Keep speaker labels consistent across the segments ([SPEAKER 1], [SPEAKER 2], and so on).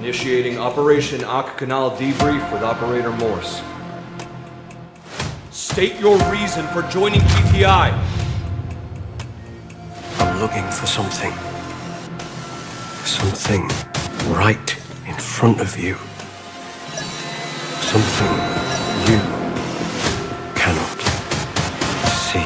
[SPEAKER 1] Initiating Operation Canal debrief with Operator Morse.
[SPEAKER 2] State your reason for joining GTI.
[SPEAKER 3] I'm looking for something. Something right in front of you. Something you cannot see.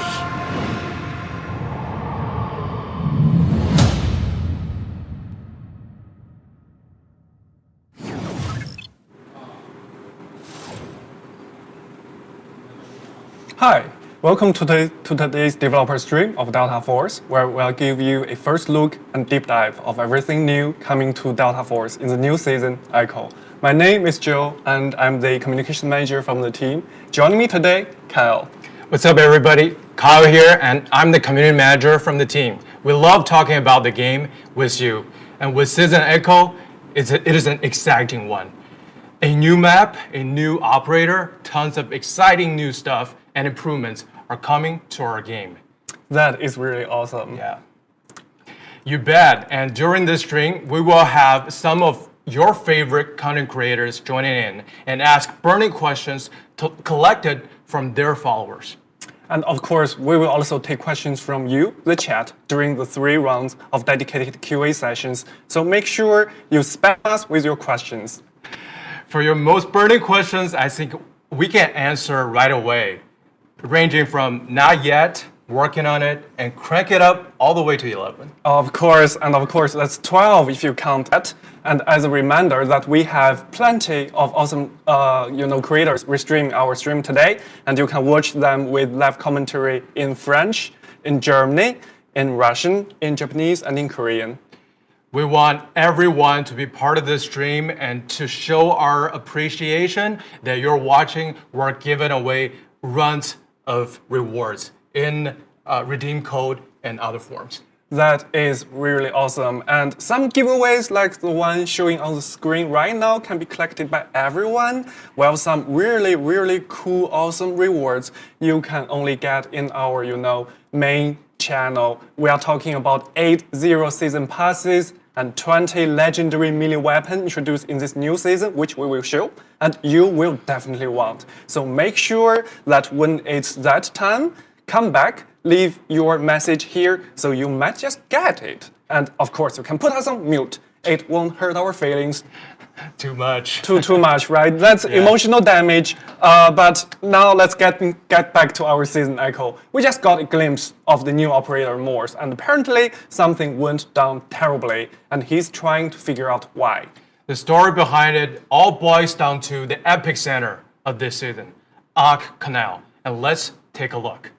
[SPEAKER 4] Hi, welcome to today's developer stream of Delta Force, where we'll give you a first look and deep dive of everything new coming to Delta Force in the new season, Echo. My name is Joe, and I'm the communication manager from the team. Joining me today, Kyle.
[SPEAKER 5] What's up, everybody? Kyle here, and I'm the community manager from the team. We love talking about the game with you, and with Season Echo, it is an exciting one. A new map, a new operator, tons of exciting new stuff and improvements are coming to our game.
[SPEAKER 4] That is really awesome.
[SPEAKER 5] Yeah. You bet. And during this stream, we will have some of your favorite content creators joining in and ask burning questions collected from their followers.
[SPEAKER 4] And of course, we will also take questions from you, the chat, during the 3 rounds of dedicated QA sessions. So make sure you spam us with your questions.
[SPEAKER 5] For your most burning questions, I think we can answer right away, ranging from not yet, working on it, and crank it up all the way to 11.
[SPEAKER 4] Of course, that's 12 if you count that. And as a reminder that we have plenty of awesome creators restreaming our stream today, and you can watch them with live commentary in French, in Germany, in Russian, in Japanese, and in Korean.
[SPEAKER 5] We want everyone to be part of this stream and to show our appreciation that you're watching. We're giving away runs of rewards in redeem code and other forms.
[SPEAKER 4] That is really awesome. And some giveaways like the one showing on the screen right now can be collected by everyone, while some really, really cool, awesome rewards you can only get in our, main channel. We are talking about 8 season passes and 20 legendary melee weapons introduced in this new season, which we will show, and you will definitely want. So make sure that when it's that time, come back, leave your message here, so you might just get it. And of course, you can put us on mute. It won't hurt our feelings.
[SPEAKER 5] Too much.
[SPEAKER 4] Too much, right? That's emotional damage. But now let's get back to our season echo. We just got a glimpse of the new operator Morse, and apparently something went down terribly, and he's trying to figure out why.
[SPEAKER 5] The story behind it all boils down to the epic center of this season, Canal. And let's take a look.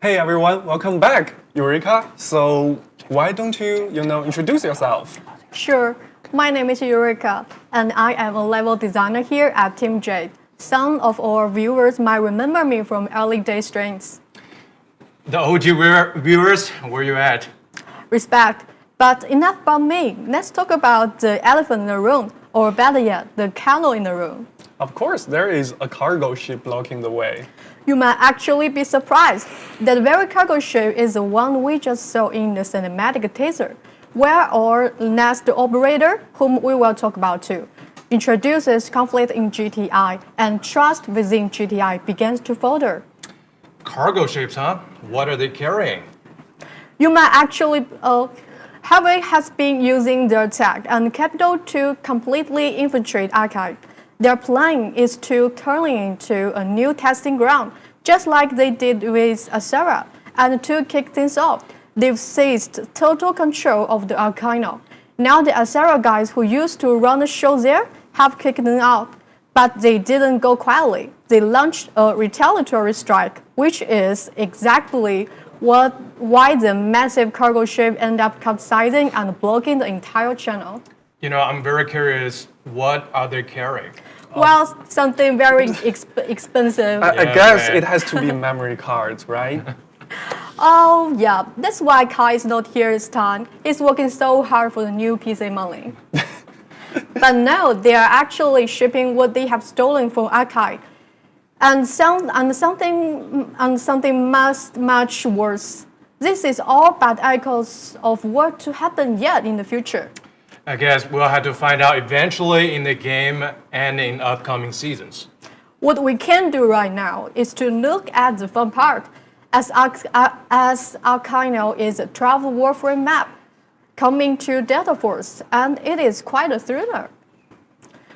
[SPEAKER 4] Hey everyone, welcome back, Eureka. So why don't you, introduce yourself?
[SPEAKER 6] Sure. My name is Eureka, and I am a level designer here at Team Jade. Some of our viewers might remember me from early day streams.
[SPEAKER 5] The OG viewers, where you at?
[SPEAKER 6] Respect. But enough about me. Let's talk about the elephant in the room, or better yet, the camel in the room.
[SPEAKER 4] Of course, there is a cargo ship blocking the way.
[SPEAKER 6] You might actually be surprised that the very cargo ship is the one we just saw in the cinematic teaser, where our next operator, whom we will talk about too, introduces conflict in GTI and trust within GTI begins to falter.
[SPEAKER 5] Cargo ships, huh? What are they carrying?
[SPEAKER 6] You might actually Harvey has been using their tech and capital to completely infiltrate Archive. Their plan is to turn it into a new testing ground, just like they did with Asera. And to kick things off, they've seized total control of the Arcana. Now the Asera guys who used to run the show there have kicked them out. But they didn't go quietly. They launched a retaliatory strike, which is exactly why the massive cargo ship ended up capsizing and blocking the entire channel.
[SPEAKER 5] I'm very curious, what are they carrying?
[SPEAKER 6] Well, something very expensive.
[SPEAKER 4] I
[SPEAKER 5] Yeah,
[SPEAKER 4] guess
[SPEAKER 5] man.
[SPEAKER 4] it has to be memory cards, right?
[SPEAKER 6] Oh, yeah, that's why Kai is not here this time. He's working so hard for the new PC money. But no, they are actually shipping what they have stolen from Archive. And something much worse. This is all bad echoes of what to happen yet in the future.
[SPEAKER 5] I guess we'll have to find out eventually in the game and in upcoming seasons.
[SPEAKER 6] What we can do right now is to look at the fun part, as Arcano is a travel warfare map coming to Delta Force, and it is quite a thriller.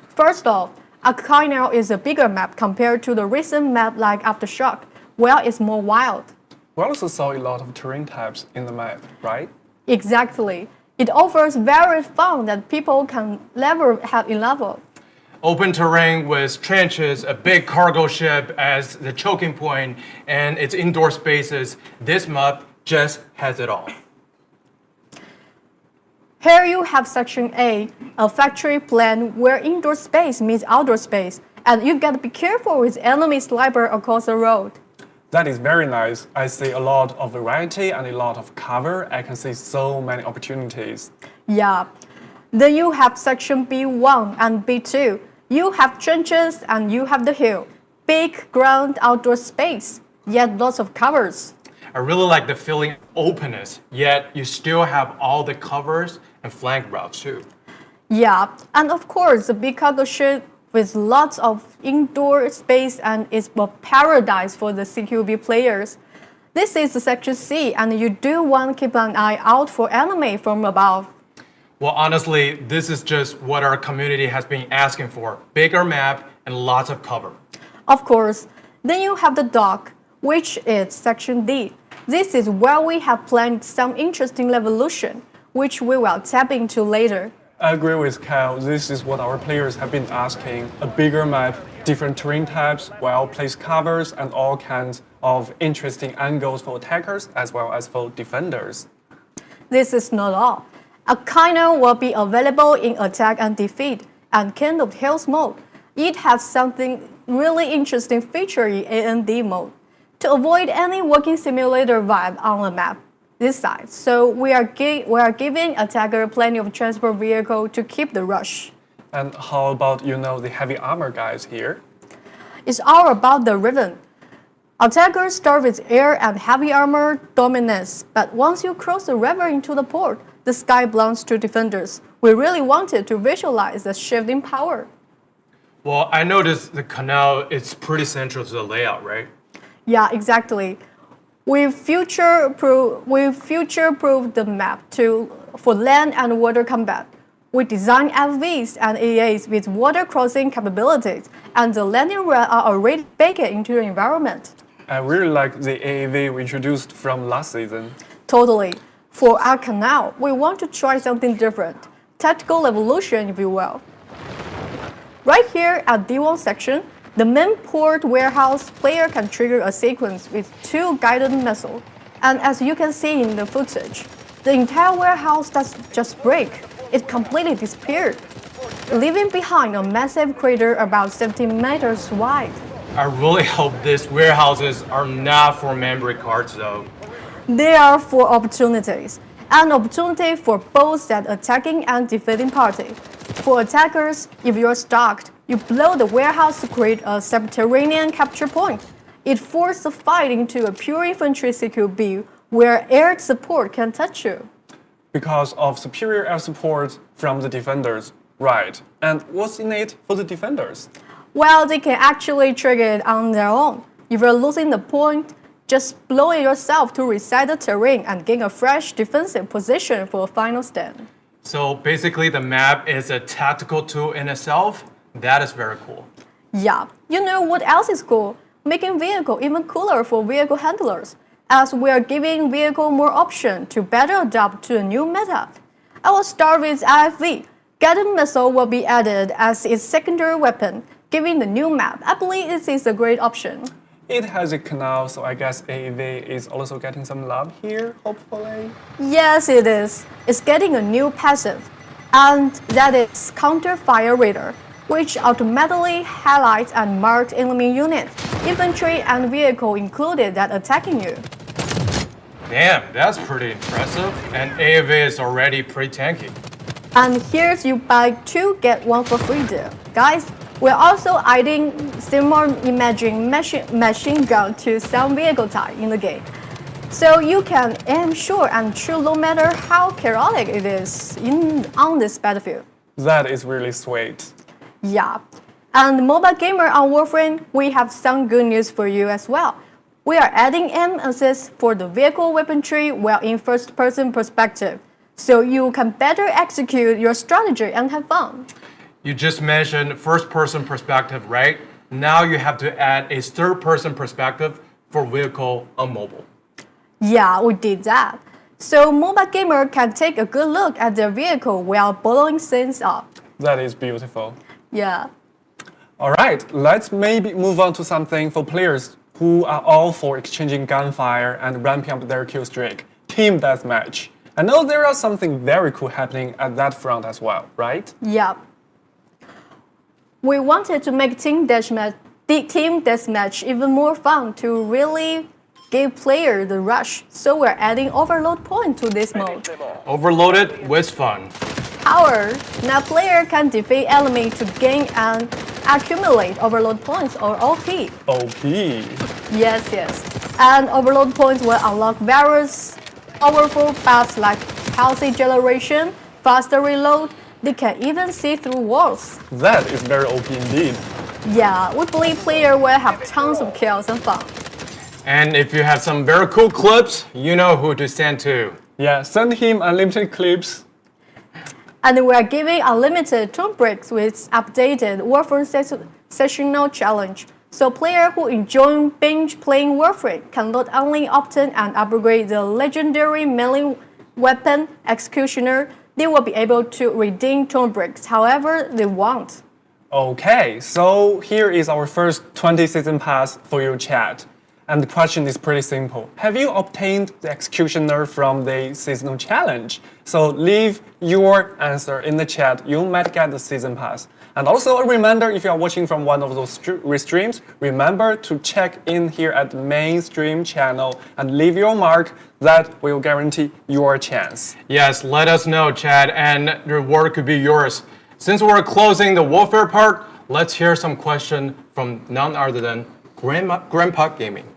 [SPEAKER 6] First off, Arcano is a bigger map compared to the recent map like Aftershock, where it's more wild.
[SPEAKER 4] We also saw a lot of terrain types in the map, right?
[SPEAKER 6] Exactly. It offers various fun that people can never have enough of.
[SPEAKER 5] Open terrain with trenches, a big cargo ship as the choking point, and its indoor spaces. This map just has it all.
[SPEAKER 6] Here you have Section A, a factory plan where indoor space meets outdoor space, and you gotta be careful with enemy sniper across the road.
[SPEAKER 4] That is very nice. I see a lot of variety and a lot of cover. I can see so many opportunities.
[SPEAKER 6] Yeah. Then you have Section B1 and B2. You have trenches and you have the hill. Big ground outdoor space, yet lots of covers.
[SPEAKER 5] I really like the feeling of openness, yet you still have all the covers and flank routes too.
[SPEAKER 6] Yeah, and of course the big cargo ship with lots of indoor space and it's a paradise for the CQB players. This is the Section C, and you do want to keep an eye out for anime from above.
[SPEAKER 5] Well, honestly, this is just what our community has been asking for. Bigger map and lots of cover.
[SPEAKER 6] Of course, then you have the dock, which is Section D. This is where we have planned some interesting revolution, which we will tap into later.
[SPEAKER 4] I agree with Kyle. This is what our players have been asking. A bigger map, different terrain types, well-placed covers, and all kinds of interesting angles for attackers as well as for defenders.
[SPEAKER 6] This is not all. Akino will be available in Attack and Defeat and Kind of Health mode. It has something really interesting feature in A&D mode to avoid any walking simulator vibe on the map this side. So we are giving attacker plenty of transport vehicle to keep the rush.
[SPEAKER 4] And how about, the heavy armor guys here?
[SPEAKER 6] It's all about the rhythm. Attackers start with air and heavy armor dominance, but once you cross the river into the port, the sky belongs to defenders. We really wanted to visualize the shift in power.
[SPEAKER 5] Well, I noticed the canal is pretty central to the layout, right?
[SPEAKER 6] Yeah, exactly. We future-proofed the map for land and water combat. We designed FVs and AAs with water crossing capabilities, and the landing rail are already baked into the environment.
[SPEAKER 4] I really like the AAV we introduced from last season.
[SPEAKER 6] Totally. For our canal, we want to try something different. Tactical evolution, if you will. Right here at D1 section, The main port warehouse player can trigger a sequence with 2 guided missiles. And as you can see in the footage, the entire warehouse doesn't just break, it completely disappeared, leaving behind a massive crater about 17 meters wide.
[SPEAKER 5] I really hope these warehouses are not for memory cards though.
[SPEAKER 6] They are for opportunities, an opportunity for both the attacking and defending party. For attackers, if you're stalked, you blow the warehouse to create a subterranean capture point. It forces the fight into a pure infantry CQB where air support can touch you.
[SPEAKER 4] Because of superior air support from the defenders, right? And what's in it for the defenders?
[SPEAKER 6] Well, they can actually trigger it on their own. If you're losing the point, just blow it yourself to reset the terrain and gain a fresh defensive position for a final stand.
[SPEAKER 5] So basically the map is a tactical tool in itself. That is very cool.
[SPEAKER 6] Yeah, you know what else is cool? Making vehicle even cooler for vehicle handlers, as we are giving vehicle more option to better adapt to a new meta. I will start with IFV. Guided missile will be added as its secondary weapon, giving the new map. I believe this is a great option.
[SPEAKER 4] It has a canal, so I guess AAV is also getting some love here, hopefully.
[SPEAKER 6] Yes, it is. It's getting a new passive, and that is Counter Fire Radar, which automatically highlights and marks enemy units, infantry and vehicle included that attacking you.
[SPEAKER 5] Damn, that's pretty impressive. And AFA is already pretty tanky.
[SPEAKER 6] And here's you buy 2 get 1 for free deal. Guys, we're also adding similar imaging machine gun to some vehicle type in the game. So you can aim short and shoot no matter how chaotic it is on this battlefield.
[SPEAKER 4] That is really sweet.
[SPEAKER 6] Yeah. And mobile gamer on Warframe, we have some good news for you as well. We are adding aim assist for the vehicle weaponry while in first-person perspective, so you can better execute your strategy and have fun.
[SPEAKER 5] You just mentioned first-person perspective, right? Now you have to add a third-person perspective for vehicle on mobile.
[SPEAKER 6] Yeah, we did that. So mobile gamer can take a good look at their vehicle while blowing things up.
[SPEAKER 4] That is beautiful.
[SPEAKER 6] Yeah.
[SPEAKER 4] All right, let's maybe move on to something for players who are all for exchanging gunfire and ramping up their kill streak. Team deathmatch. I know there are something very cool happening at that front as well, right?
[SPEAKER 6] Yeah. We wanted to make team deathmatch even more fun to really give player the rush, so we're adding overload point to this mode.
[SPEAKER 5] Overloaded with fun.
[SPEAKER 6] However, now player can defeat enemy to gain and accumulate overload points or OP.
[SPEAKER 4] OP.
[SPEAKER 6] Yes. And overload points will unlock various powerful buffs like healthy generation, faster reload. They can even see through walls.
[SPEAKER 4] That is very OP indeed.
[SPEAKER 6] Yeah, we believe player will have tons of kills and fun.
[SPEAKER 5] And if you have some very cool clips, you know who to send to.
[SPEAKER 4] Yeah, send him unlimited clips.
[SPEAKER 6] And we are giving unlimited turn breaks with updated Warframe sessional challenge. So players who enjoy binge playing Warframe can not only obtain and upgrade the legendary melee weapon Executioner, they will be able to redeem turn breaks however they want.
[SPEAKER 4] Okay, so here is our first 20 season pass for your chat. And the question is pretty simple. Have you obtained the Executioner from the seasonal challenge? So leave your answer in the chat. You might get the season pass. And also a reminder, if you are watching from one of those restreams, remember to check in here at the main stream channel and leave your mark. That will guarantee your chance.
[SPEAKER 5] Yes, let us know, Chad, and the reward could be yours. Since we're closing the warfare part, let's hear some question from none other than Grandpa Gaming.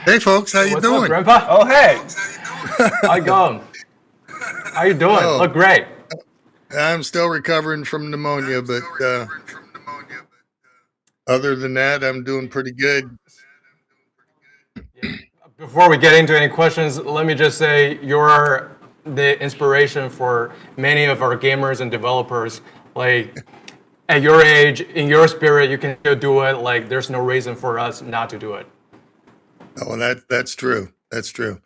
[SPEAKER 7] Hey folks, how you
[SPEAKER 5] What's
[SPEAKER 7] doing?
[SPEAKER 5] up, Grandpa?
[SPEAKER 4] Oh, hey!
[SPEAKER 5] How you going? How you doing?
[SPEAKER 7] Oh.
[SPEAKER 5] Look great.
[SPEAKER 7] I'm still recovering from pneumonia, but other than that, I'm doing pretty good.
[SPEAKER 5] Before we get into any questions, let me just say you're the inspiration for many of our gamers and developers. Like, at your age, in your spirit, you can still do it. Like, there's no reason for us not to do it.
[SPEAKER 7] Oh, that's true. That's true.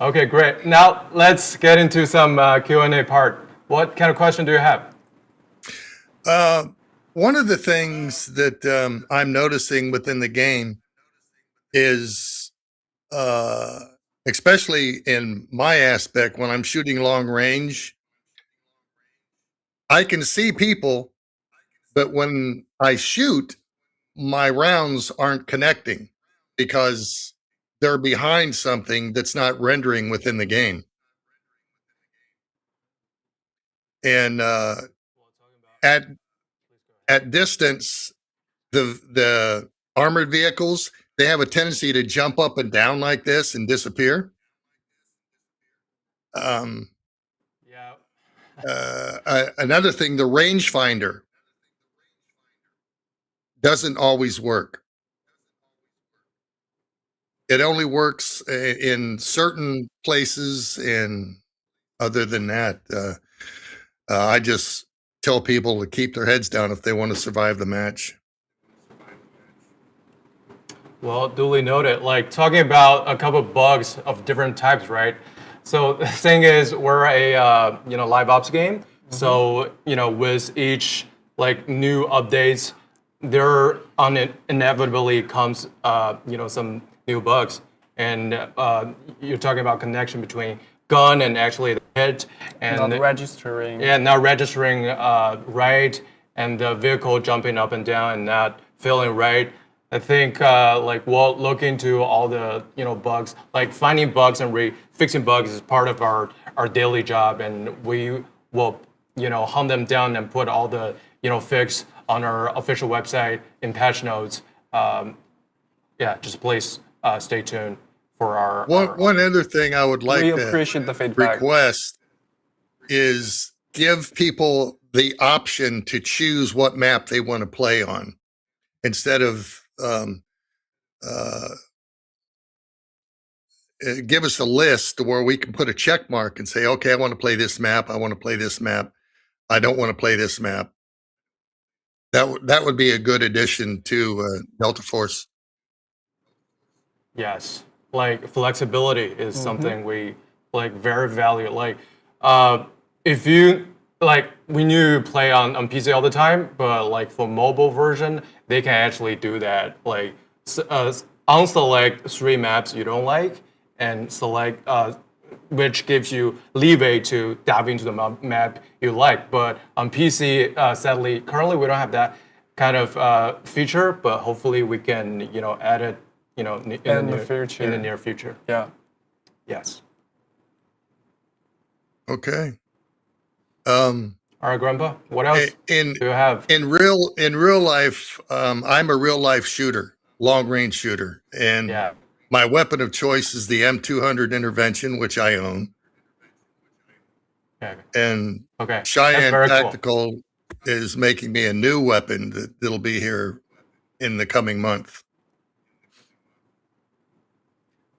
[SPEAKER 5] Okay, great. Now let's get into some Q&A part. What kind of question do you have?
[SPEAKER 7] One of the things that I'm noticing within the game is, especially in my aspect, when I'm shooting long range, I can see people, but when I shoot, my rounds aren't connecting because they're behind something that's not rendering within the game. And at at distance, the armored vehicles, they have a tendency to jump up and down like this and disappear. Um,
[SPEAKER 5] Yeah.
[SPEAKER 7] Another thing, the rangefinder doesn't always work. It only works in certain places, and other than that, I just tell people to keep their heads down if they want to survive the match.
[SPEAKER 5] Well, duly noted. Like talking about a couple of bugs of different types, right? So the thing is, we're a live ops game. So with each like new updates, there on it inevitably comes some new bugs, and you're talking about connection between gun and actually the hit and
[SPEAKER 4] Not registering.
[SPEAKER 5] yeah, not registering right, and the vehicle jumping up and down and not feeling right. I think we'll look into all the bugs, like finding bugs and fixing bugs is part of our daily job, and we will hunt them down and put all the fix on our official website in patch notes. Just please stay tuned for our
[SPEAKER 7] One other thing I would like
[SPEAKER 4] We
[SPEAKER 7] to
[SPEAKER 4] appreciate the feedback.
[SPEAKER 7] request is give people the option to choose what map they want to play on instead of give us a list where we can put a check mark and say, okay, I want to play this map. I want to play this map. I don't want to play this map. That would be a good addition to Delta Force.
[SPEAKER 5] Yes, like flexibility is something we like very value. Like, if you like, we knew play on PC all the time, but like for mobile version, they can actually do that. Like, unselect 3 maps you don't like, and select which gives you leeway to dive into the map you like. But on PC, sadly, currently we don't have that kind of feature. But hopefully we can add it in the near future.
[SPEAKER 4] Yeah.
[SPEAKER 5] Yes.
[SPEAKER 7] Okay.
[SPEAKER 5] All right, Grandpa. What else do you have?
[SPEAKER 7] In real life, I'm a real life shooter, long range shooter, and
[SPEAKER 5] Yeah.
[SPEAKER 7] my weapon of choice is the M200 Intervention, which I own.
[SPEAKER 5] Okay.
[SPEAKER 7] And
[SPEAKER 5] Okay. That's
[SPEAKER 7] Cheyenne
[SPEAKER 5] very cool.
[SPEAKER 7] Tactical is making me a new weapon that'll be here in the coming month.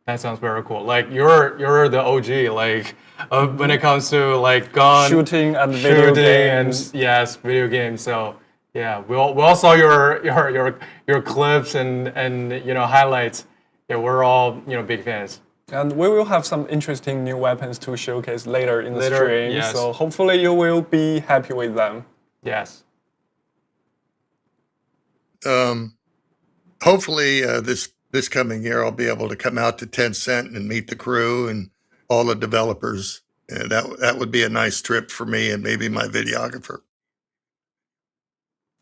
[SPEAKER 5] That sounds very cool. Like you're the OG. Like when it comes to like gun
[SPEAKER 4] Shooting and video games.
[SPEAKER 5] and yes, video games. So yeah, we all saw your clips and highlights. Yeah, we're all big fans.
[SPEAKER 4] And we will have some interesting new weapons to showcase later in the stream.
[SPEAKER 5] Yes.
[SPEAKER 4] So hopefully you will be happy with them.
[SPEAKER 5] Yes.
[SPEAKER 7] Hopefully, this coming year, I'll be able to come out to Tencent and meet the crew and all the developers. And that would be a nice trip for me and maybe my videographer.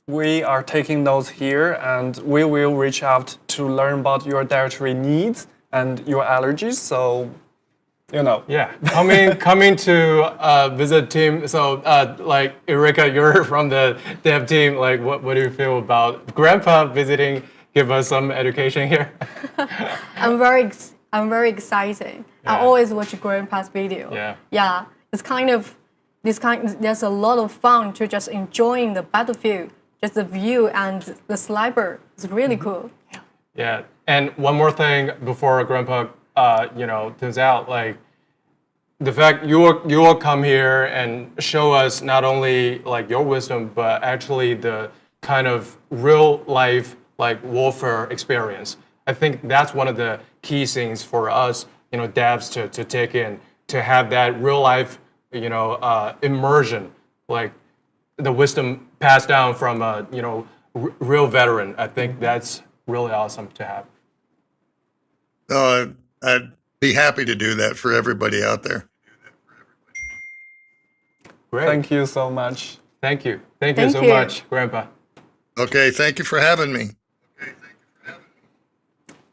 [SPEAKER 4] We are taking notes here, and we will reach out to learn about your dietary needs and your allergies. So,
[SPEAKER 5] Yeah, coming to visit team. So, like Erika, you're from the dev team. Like, what do you feel about Grandpa visiting? Give us some education here.
[SPEAKER 6] I'm very excited. I
[SPEAKER 5] Yeah.
[SPEAKER 6] always watch Grandpa's video.
[SPEAKER 5] Yeah.
[SPEAKER 6] Yeah. There's a lot of fun to just enjoying the battlefield, just the view and the sniper. It's really cool.
[SPEAKER 5] Yeah, and one more thing before Grandpa, tunes out, like the fact you will come here and show us not only like your wisdom, but actually the kind of real life like warfare experience. I think that's one of the key things for us, devs to take in, to have that real life, immersion, like the wisdom passed down from a real veteran. I think that's really awesome to have.
[SPEAKER 7] I'd be happy to do that for everybody out there.
[SPEAKER 5] Great.
[SPEAKER 4] Thank you so much.
[SPEAKER 5] Thank you. Thank you
[SPEAKER 6] Thank
[SPEAKER 5] so
[SPEAKER 6] you.
[SPEAKER 5] much, Grandpa.
[SPEAKER 7] Okay, thank you for having me.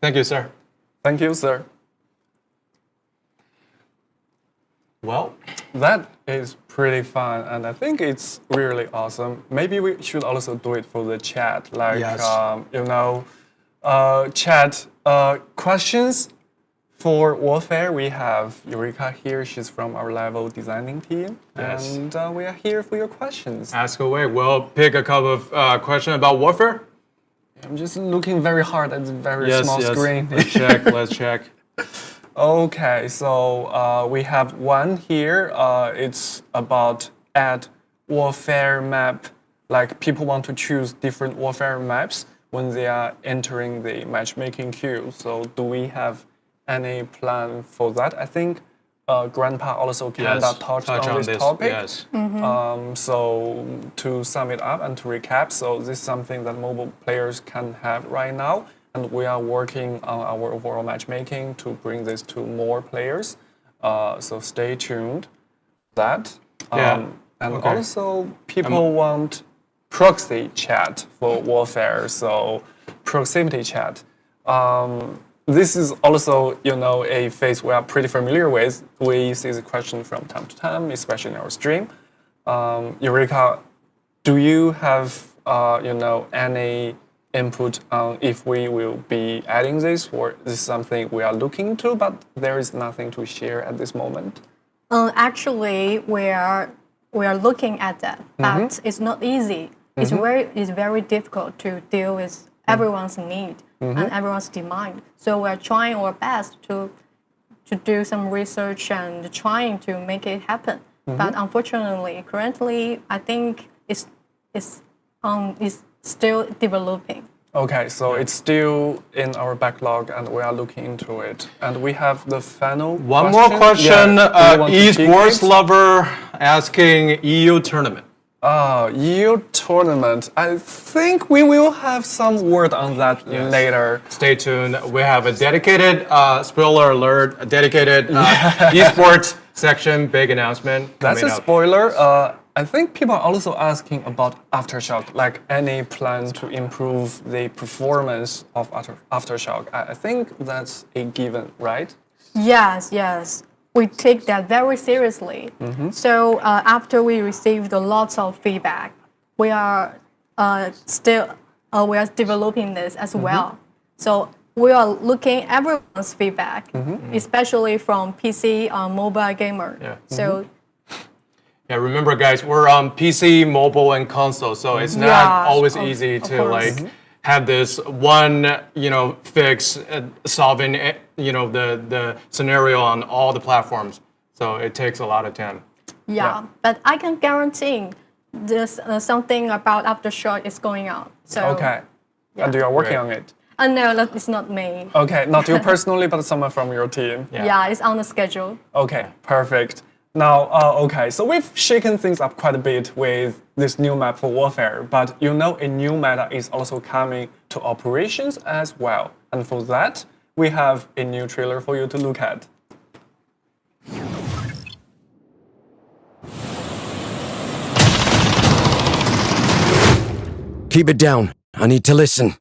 [SPEAKER 5] Thank you, sir.
[SPEAKER 4] Thank you, sir.
[SPEAKER 5] Well,
[SPEAKER 4] That is pretty fun, and I think it's really awesome. Maybe we should also do it for the chat, like
[SPEAKER 5] Yes.
[SPEAKER 4] chat questions for Warfare. We have Eureka here. She's from our level designing team,
[SPEAKER 5] Yes.
[SPEAKER 4] and we are here for your questions.
[SPEAKER 5] ask away. We'll pick a couple of questions about warfare.
[SPEAKER 4] I'm just looking very hard at the very small screen.
[SPEAKER 5] Let's check. Let's check.
[SPEAKER 4] Okay, so we have one here. It's about add warfare map. Like people want to choose different warfare maps when they are entering the matchmaking queue. So do we have any plan for that? I think Grandpa also kind of touched on this topic.
[SPEAKER 5] Yes.
[SPEAKER 4] So to sum it up and to recap, so this is something that mobile players can have right now, and we are working on our overall matchmaking to bring this to more players. So stay tuned. That.
[SPEAKER 5] Yeah.
[SPEAKER 4] And
[SPEAKER 5] Okay.
[SPEAKER 4] also people want proxy chat for warfare, so proximity chat. This is also, a phase we are pretty familiar with. We see the question from time to time, especially in our stream. Eureka, do you have, any input on if we will be adding this, or this is something we are looking into, but there is nothing to share at this moment?
[SPEAKER 6] Actually, we are looking at that, but it's not easy. It's very difficult to deal with everyone's need and everyone's demand. So we're trying our best to do some research and trying to make it happen. But unfortunately, currently, I think it's still developing.
[SPEAKER 4] Okay, so it's still in our backlog, and we are looking into it. And we have the final
[SPEAKER 5] One more question.
[SPEAKER 4] Yeah, do you want to pick
[SPEAKER 5] Esports
[SPEAKER 4] it?
[SPEAKER 5] lover asking EU tournament.
[SPEAKER 4] EU tournament. I think we will have some word on that later.
[SPEAKER 5] Stay tuned. We have a dedicated spoiler alert, a dedicated esports section. Big announcement.
[SPEAKER 4] That's a
[SPEAKER 5] coming up.
[SPEAKER 4] spoiler. I think people are also asking about Aftershock, like any plan to improve the performance of Aftershock. I think that's a given, right?
[SPEAKER 6] Yes. We take that very seriously. So after we received lots of feedback, we are developing this as well. So we are looking everyone's feedback, especially from PC, mobile gamer.
[SPEAKER 5] Yeah.
[SPEAKER 6] So
[SPEAKER 5] Yeah, remember, guys, we're on PC, mobile, and console, so it's not
[SPEAKER 6] Yeah,
[SPEAKER 5] always
[SPEAKER 6] of
[SPEAKER 5] easy to
[SPEAKER 6] course.
[SPEAKER 5] have this one, fix solving, the scenario on all the platforms. So it takes a lot of time.
[SPEAKER 6] yeah, but I can guarantee this something about Aftershock is going on. So
[SPEAKER 4] Okay. And you are working
[SPEAKER 5] Great.
[SPEAKER 4] on it.
[SPEAKER 6] no, it's not me.
[SPEAKER 4] Okay, not you personally, but someone from your team.
[SPEAKER 6] Yeah, it's on the schedule.
[SPEAKER 4] Okay, perfect. Now, okay, so we've shaken things up quite a bit with this new map for Warfare, but a new meta is also coming to operations as well. And for that, we have a new trailer for you to look at.
[SPEAKER 8] Keep it down. I need to listen.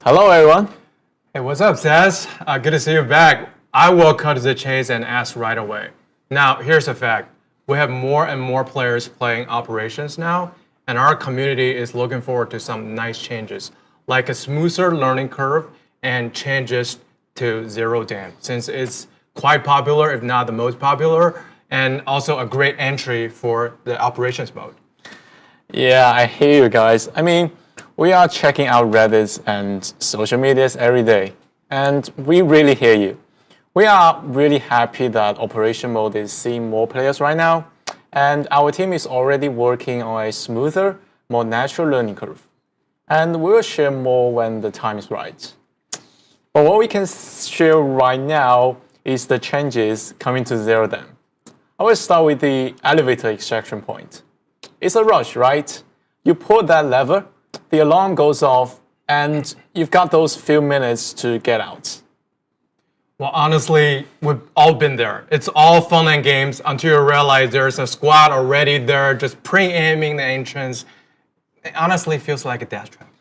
[SPEAKER 9] Hello, everyone.
[SPEAKER 5] Hey, what's up, Saz? Good to see you back. I will cut to the chase and ask right away. Now, here's a fact. We have more and more players playing operations now, and our community is looking forward to some nice changes, like a smoother learning curve and changes to zero dam, since it's quite popular, if not the most popular, and also a great entry for the operations mode.
[SPEAKER 9] Yeah, I hear you guys. I mean, we are checking out Reddits and social medias every day, and we really hear you. We are really happy that Operation Mode is seeing more players right now, and our team is already working on a smoother, more natural learning curve. And we'll share more when the time is right. But what we can share right now is the changes coming to Zero Dam. I will start with the elevator extraction point. It's a rush, right? You pull that lever, the alarm goes off, and you've got those few minutes to get out.
[SPEAKER 5] Well, honestly, we've all been there. It's all fun and games until you realize there's a squad already there just pre-aiming the entrance. It honestly feels like a death trap.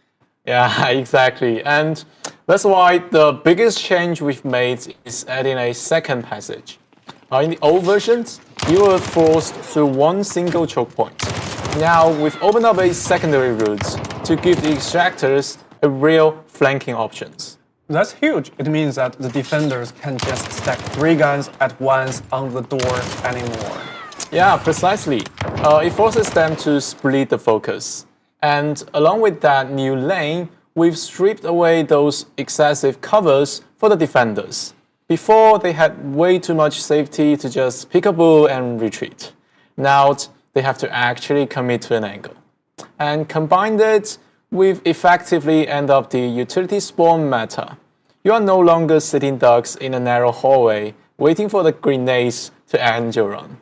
[SPEAKER 9] Yeah, exactly. And that's why the biggest change we've made is adding a second passage. In the old versions, you were forced through one single choke point. Now, we've opened up a secondary route to give the extractors a real flanking options.
[SPEAKER 4] That's huge. It means that the defenders can just stack 3 guns at once on the door anymore.
[SPEAKER 9] Yeah, precisely. It forces them to split the focus. And along with that new lane, we've stripped away those excessive covers for the defenders. Before, they had way too much safety to just pick a bull and retreat. Now, they have to actually commit to an angle. And combined it, we've effectively ended up the utility spawn meta. You are no longer sitting ducks in a narrow hallway waiting for the grenades to end your run.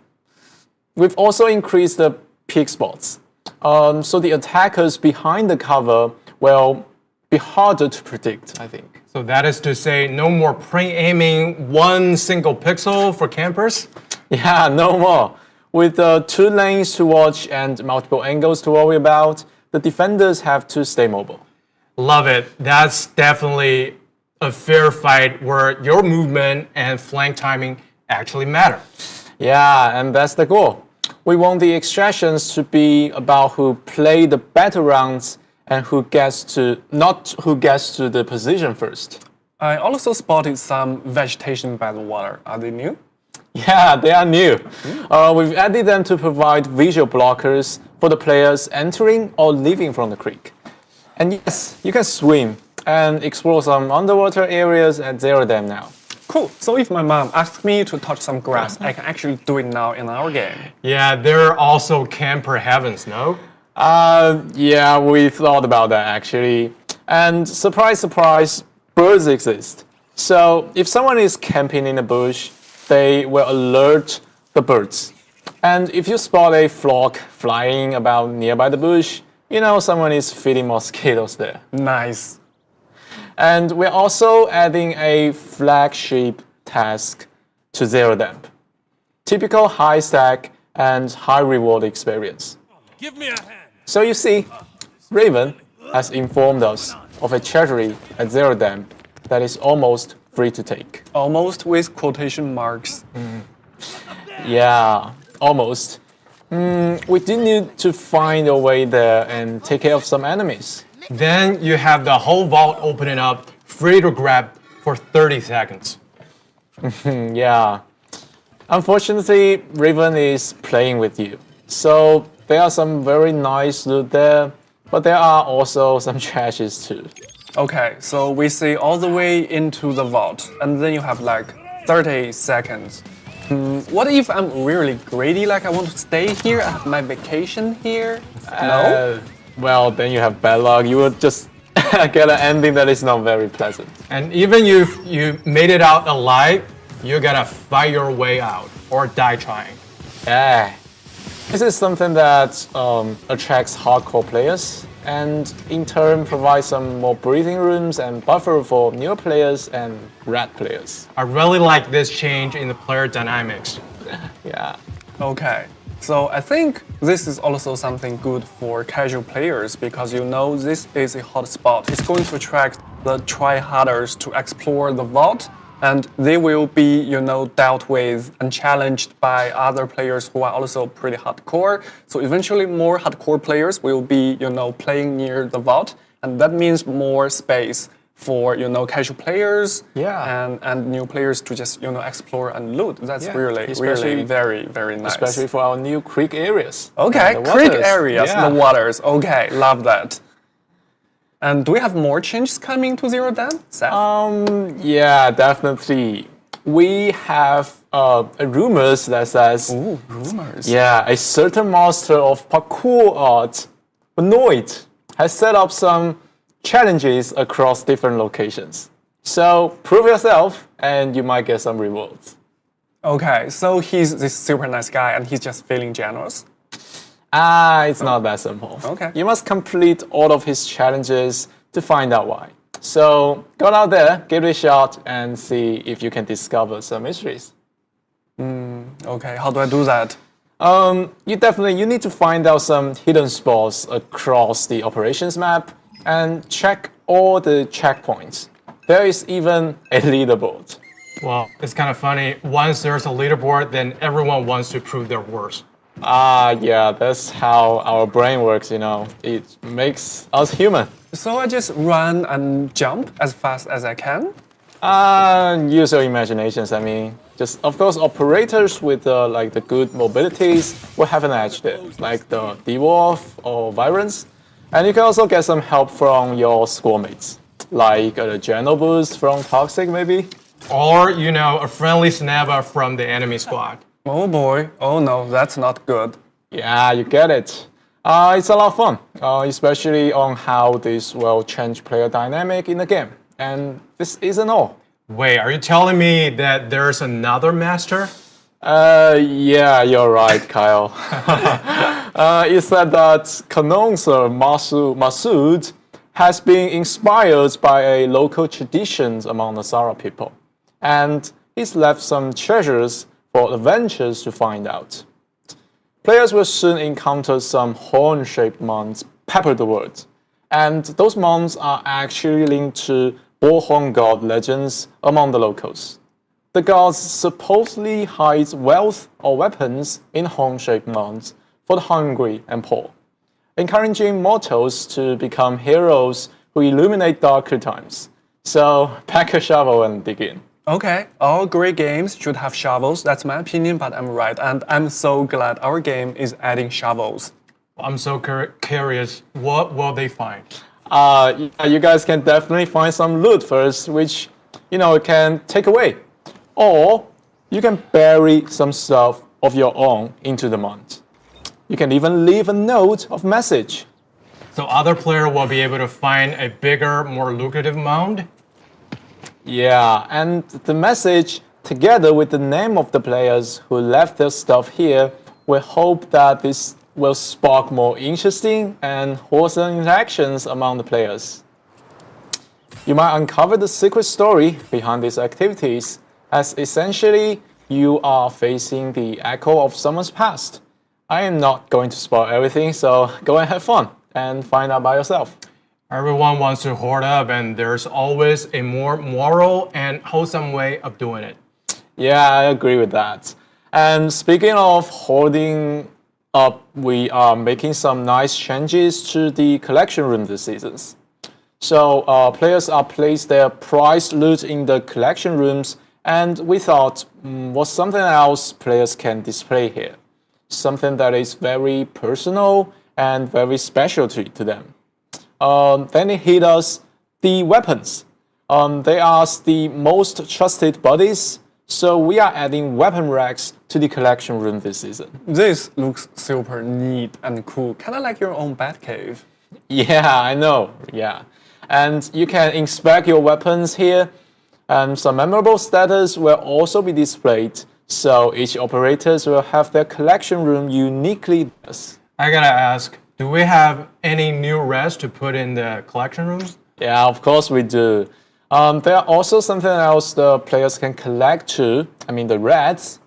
[SPEAKER 9] We've also increased the peak spots, so the attackers behind the cover will be harder to predict, I think.
[SPEAKER 5] So that is to say, no more pre-aiming one single pixel for campers?
[SPEAKER 9] Yeah, no more. With 2 lanes to watch and multiple angles to worry about, the defenders have to stay mobile.
[SPEAKER 5] Love it. That's definitely a fair fight where your movement and flank timing actually matter.
[SPEAKER 9] Yeah, and that's the goal. We want the extractions to be about who play the better rounds and not who gets to the position first.
[SPEAKER 4] I also spotted some vegetation by the water. Are they new?
[SPEAKER 9] Yeah, they are new. We've added them to provide visual blockers for the players entering or leaving from the creek. And yes, you can swim and explore some underwater areas at Zero Dam now.
[SPEAKER 4] Cool. So if my mom asks me to touch some grass, I can actually do it now in our game.
[SPEAKER 5] Yeah, there are also camper heavens, no?
[SPEAKER 9] Yeah, we thought about that actually. And surprise, surprise, birds exist. So if someone is camping in a bush, they will alert the birds. And if you spot a flock flying about nearby the bush, you know someone is feeding mosquitoes there.
[SPEAKER 4] Nice.
[SPEAKER 9] And we're also adding a flagship task to Zero Dam. Typical high stack and high reward experience.
[SPEAKER 2] Give me a hand.
[SPEAKER 9] So you see, Raven has informed us of a treasury at Zero Dam that is almost free to take.
[SPEAKER 4] Almost with quotation marks.
[SPEAKER 9] Yeah, almost. We did need to find a way there and take care of some enemies.
[SPEAKER 5] Then you have the whole vault opening up, free to grab for 30 seconds.
[SPEAKER 9] Yeah. Unfortunately, Raven is playing with you. So there are some very nice loot there, but there are also some trashes too.
[SPEAKER 4] Okay, so we see all the way into the vault, and then you have like 30 seconds. What if I'm really greedy, like I want to stay here, I have my vacation here? No?
[SPEAKER 9] Well, then you have bad luck. You will just get an ending that is not very pleasant.
[SPEAKER 5] And even if you made it out alive, you gotta fight your way out or die trying.
[SPEAKER 9] Yeah. This is something that attracts hardcore players and in turn provides some more breathing rooms and buffer for newer players and rat players.
[SPEAKER 5] I really like this change in the player dynamics.
[SPEAKER 9] Yeah.
[SPEAKER 4] Okay. So I think this is also something good for casual players because this is a hot spot. It's going to attract the tryharders to explore the vault, and they will be, dealt with and challenged by other players who are also pretty hardcore. So eventually more hardcore players will be, playing near the vault, and that means more space for casual players and new players to just explore and loot. That's really very, very nice.
[SPEAKER 9] Especially for our new creek areas.
[SPEAKER 4] Okay,
[SPEAKER 9] the
[SPEAKER 4] creek
[SPEAKER 9] waters.
[SPEAKER 4] areas,
[SPEAKER 9] Yeah.
[SPEAKER 4] the waters. Okay, love that. And do we have more changes coming to Zero Dan, Seth?
[SPEAKER 9] Yeah, definitely. We have rumors that says,
[SPEAKER 4] Ooh, rumors.
[SPEAKER 9] yeah, a certain master of parkour art, Benoit, has set up some challenges across different locations. So prove yourself, and you might get some rewards.
[SPEAKER 4] Okay, so he's this super nice guy, and he's just feeling generous.
[SPEAKER 9] It's not that simple.
[SPEAKER 4] Okay.
[SPEAKER 9] You must complete all of his challenges to find out why. So go out there, give it a shot, and see if you can discover some mysteries.
[SPEAKER 4] Okay, how do I do that?
[SPEAKER 9] You need to find out some hidden spots across the operations map and check all the checkpoints. There is even a leaderboard.
[SPEAKER 5] Well, it's kind of funny. Once there's a leaderboard, then everyone wants to prove their worth.
[SPEAKER 9] Yeah, that's how our brain works, It makes us human.
[SPEAKER 4] So I just run and jump as fast as I can?
[SPEAKER 9] Use your imaginations. Of course, operators with the good mobilities will have an edge there, like the Dwarf or Virens. And you can also get some help from your squadmates, like the General Boost from Toxic, maybe.
[SPEAKER 5] Or, a friendly snapper from the enemy squad.
[SPEAKER 4] Oh boy, oh no, that's not good.
[SPEAKER 9] Yeah, you get it. It's a lot of fun, especially on how this will change player dynamic in the game. And this isn't all.
[SPEAKER 5] Wait, are you telling me that there's another master?
[SPEAKER 9] Yeah, you're right, Kyle. It said that Connoisseur Masood has been inspired by a local traditions among the Sara people, and he's left some treasures for adventurers to find out. Players will soon encounter some horn-shaped mounds pepper the world, and those mounds are actually linked to bullhorn god legends among the locals. The gods supposedly hide wealth or weapons in horn-shaped mounds for the hungry and poor, encouraging mortals to become heroes who illuminate darker times. So pack a shovel and dig in.
[SPEAKER 4] Okay, all great games should have shovels. That's my opinion, but I'm right. And I'm so glad our game is adding shovels.
[SPEAKER 5] I'm so curious. What will they find?
[SPEAKER 9] You guys can definitely find some loot first, which, can take away. Or you can bury some stuff of your own into the mound. You can even leave a note of message.
[SPEAKER 5] So other player will be able to find a bigger, more lucrative mound?
[SPEAKER 9] Yeah, and the message, together with the name of the players who left their stuff here, we hope that this will spark more interesting and wholesome interactions among the players. You might uncover the secret story behind these activities, as essentially you are facing the echo of someone's past. I am not going to spoil everything, so go and have fun and find out by yourself.
[SPEAKER 5] Everyone wants to hoard up, and there's always a more moral and wholesome way of doing it.
[SPEAKER 9] Yeah, I agree with that. And speaking of hoarding up, we are making some nice changes to the collection room this season. So players are placed their prized loot in the collection rooms, and we thought, what's something else players can display here? Something that is very personal and very special to them. Then it hit us the weapons. They are the most trusted buddies, so we are adding weapon racks to the collection room this season.
[SPEAKER 4] This looks super neat and cool, kind of like your own Batcave.
[SPEAKER 9] Yeah, I know, yeah. And you can inspect your weapons here, and some memorable status will also be displayed, so each operators will have their collection room uniquely.
[SPEAKER 5] I gotta ask, do we have any new reds to put in the collection rooms?
[SPEAKER 9] Yeah, of course we do. There are also something else the players can collect too. I mean the reds.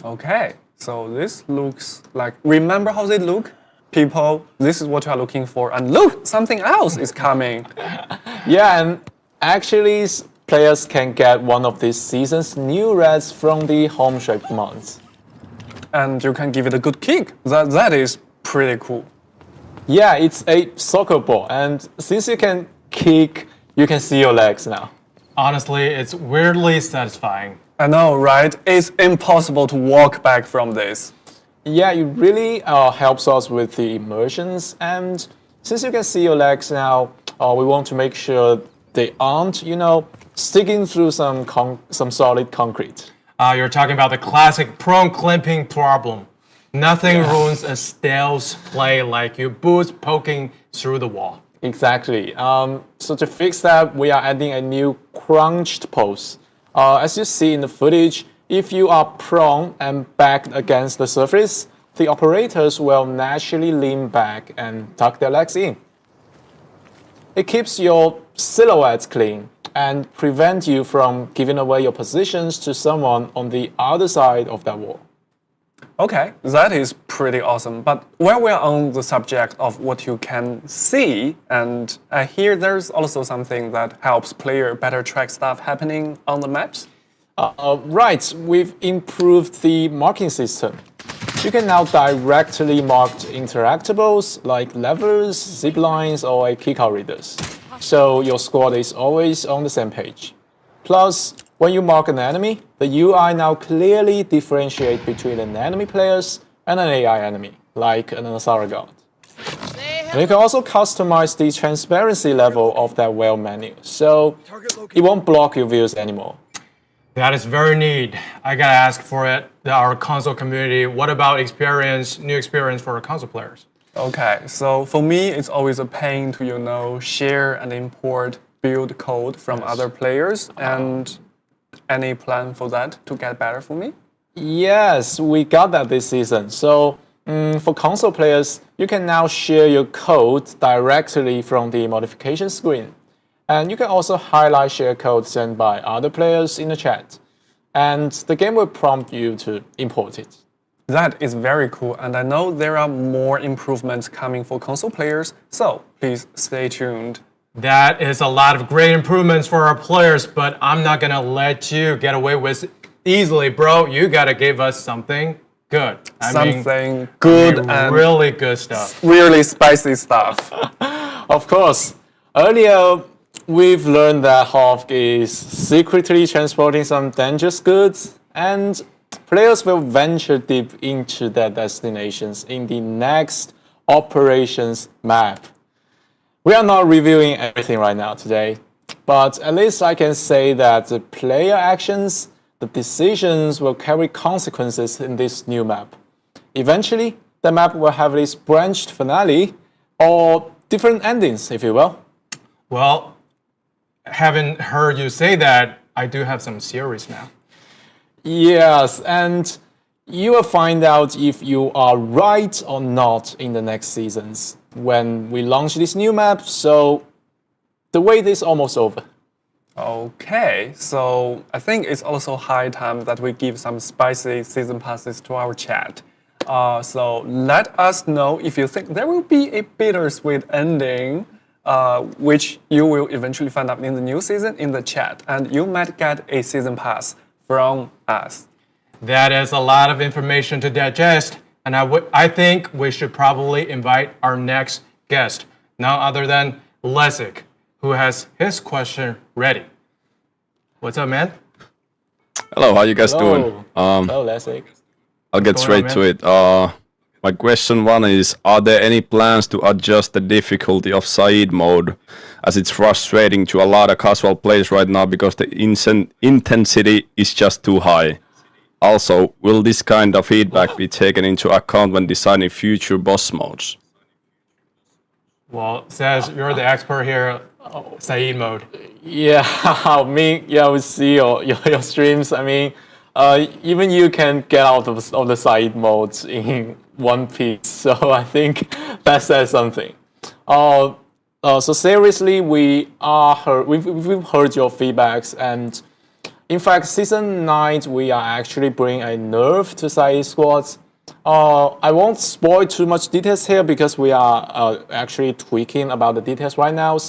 [SPEAKER 4] Okay, So this looks like, remember how they look? People, this is what you are looking for. And look, something else is coming.
[SPEAKER 9] Yeah, and actually, players can get one of this season's new reds from the home shape mods.
[SPEAKER 4] And you can give it a good kick. That is pretty cool.
[SPEAKER 9] Yeah, it's a soccer ball, and since you can kick, you can see your legs now.
[SPEAKER 5] Honestly, it's weirdly satisfying.
[SPEAKER 4] I know, right? It's impossible to walk back from this.
[SPEAKER 9] Yeah, it really helps us with the immersions, and since you can see your legs now, we want to make sure they aren't, sticking through some solid concrete.
[SPEAKER 5] You're talking about the classic prone clamping problem. Nothing ruins a stale's play like your boots poking through the wall.
[SPEAKER 9] Exactly. So to fix that, we are adding a new crunched pose. As you see in the footage, if you are prone and backed against the surface, the operators will naturally lean back and tuck their legs in. It keeps your silhouette clean and prevents you from giving away your positions to someone on the other side of that wall.
[SPEAKER 4] Okay, that is pretty awesome. But while we're on the subject of what you can see, and I hear there's also something that helps player better track stuff happening on the maps.
[SPEAKER 9] Right, we've improved the marking system. You can now directly mark interactables like levers, zip lines, or keycard readers. So your squad is always on the same page. Plus, when you mark an enemy, the UI now clearly differentiates between an enemy players and an AI enemy, like an Asara God. And you can also customize the transparency level of that whale menu, so it won't block your views anymore.
[SPEAKER 5] That is very neat. I gotta ask for it, our console community, what about new experience for our console players?
[SPEAKER 4] Okay, so for me, it's always a pain to, share and import build code from other players. And any plan for that to get better for me?
[SPEAKER 9] Yes, we got that this season. So for console players, you can now share your code directly from the modification screen. And you can also highlight share code sent by other players in the chat. And the game will prompt you to import it.
[SPEAKER 4] That is very cool, and I know there are more improvements coming for console players, so please stay tuned.
[SPEAKER 5] That is a lot of great improvements for our players, but I'm not gonna let you get away with it easily, bro. You gotta give us something good.
[SPEAKER 4] Something good and
[SPEAKER 5] really good stuff.
[SPEAKER 4] Really spicy stuff.
[SPEAKER 9] Of course. Earlier, we've learned that Hawk is secretly transporting some dangerous goods, and players will venture deep into their destinations in the next operations map. We are not reviewing everything right now today, but at least I can say that the player actions, the decisions will carry consequences in this new map. Eventually, the map will have this branched finale or different endings, if you will.
[SPEAKER 5] Well, having heard you say that, I do have some theories now.
[SPEAKER 9] Yes, and you will find out if you are right or not in the next seasons when we launch this new map, so the wait is almost over.
[SPEAKER 4] Okay, so I think it's also high time that we give some spicy season passes to our chat. So let us know if you think there will be a bittersweet ending, which you will eventually find out in the new season in the chat, and you might get a season pass from us.
[SPEAKER 5] That is a lot of information to digest, and I think we should probably invite our next guest, none other than Leissik, who has his question ready. What's up, man?
[SPEAKER 10] Hello, how you guys doing?
[SPEAKER 9] Hello, Leissik.
[SPEAKER 10] I'll get straight to it. My question one is, are there any plans to adjust the difficulty of Said mode, as it's frustrating to a lot of casual players right now because the intensity is just too high? Also, will this kind of feedback be taken into account when designing future boss modes?
[SPEAKER 5] Well, Says, you're the expert here, Said mode.
[SPEAKER 9] Yeah, we see your streams. Even you can get out of the side modes in one piece. So I think that says something. So seriously, we've heard your feedbacks, and In fact, season 9, we are actually bringing a nerf to Saeed squads. I won't spoil too much details here because we are actually tweaking about the details right now.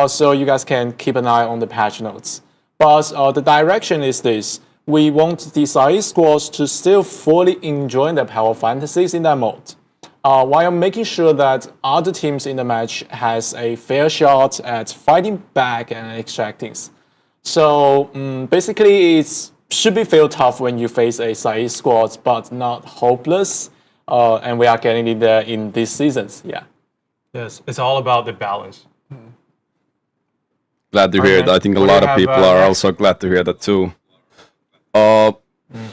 [SPEAKER 9] So you guys can keep an eye on the patch notes. But the direction is this. We want the Saeed squads to still fully enjoy the power fantasies in that mode, while making sure that other teams in the match has a fair shot at fighting back and extracting. So basically, it should be feel tough when you face a Saeed squad, but not hopeless. And we are getting it there in these seasons. Yeah.
[SPEAKER 5] Yes, it's all about the balance.
[SPEAKER 10] Glad to hear it. I think a
[SPEAKER 5] What do
[SPEAKER 10] lot
[SPEAKER 5] you
[SPEAKER 10] of
[SPEAKER 5] have,
[SPEAKER 10] people are
[SPEAKER 5] next?
[SPEAKER 10] also glad to hear that too.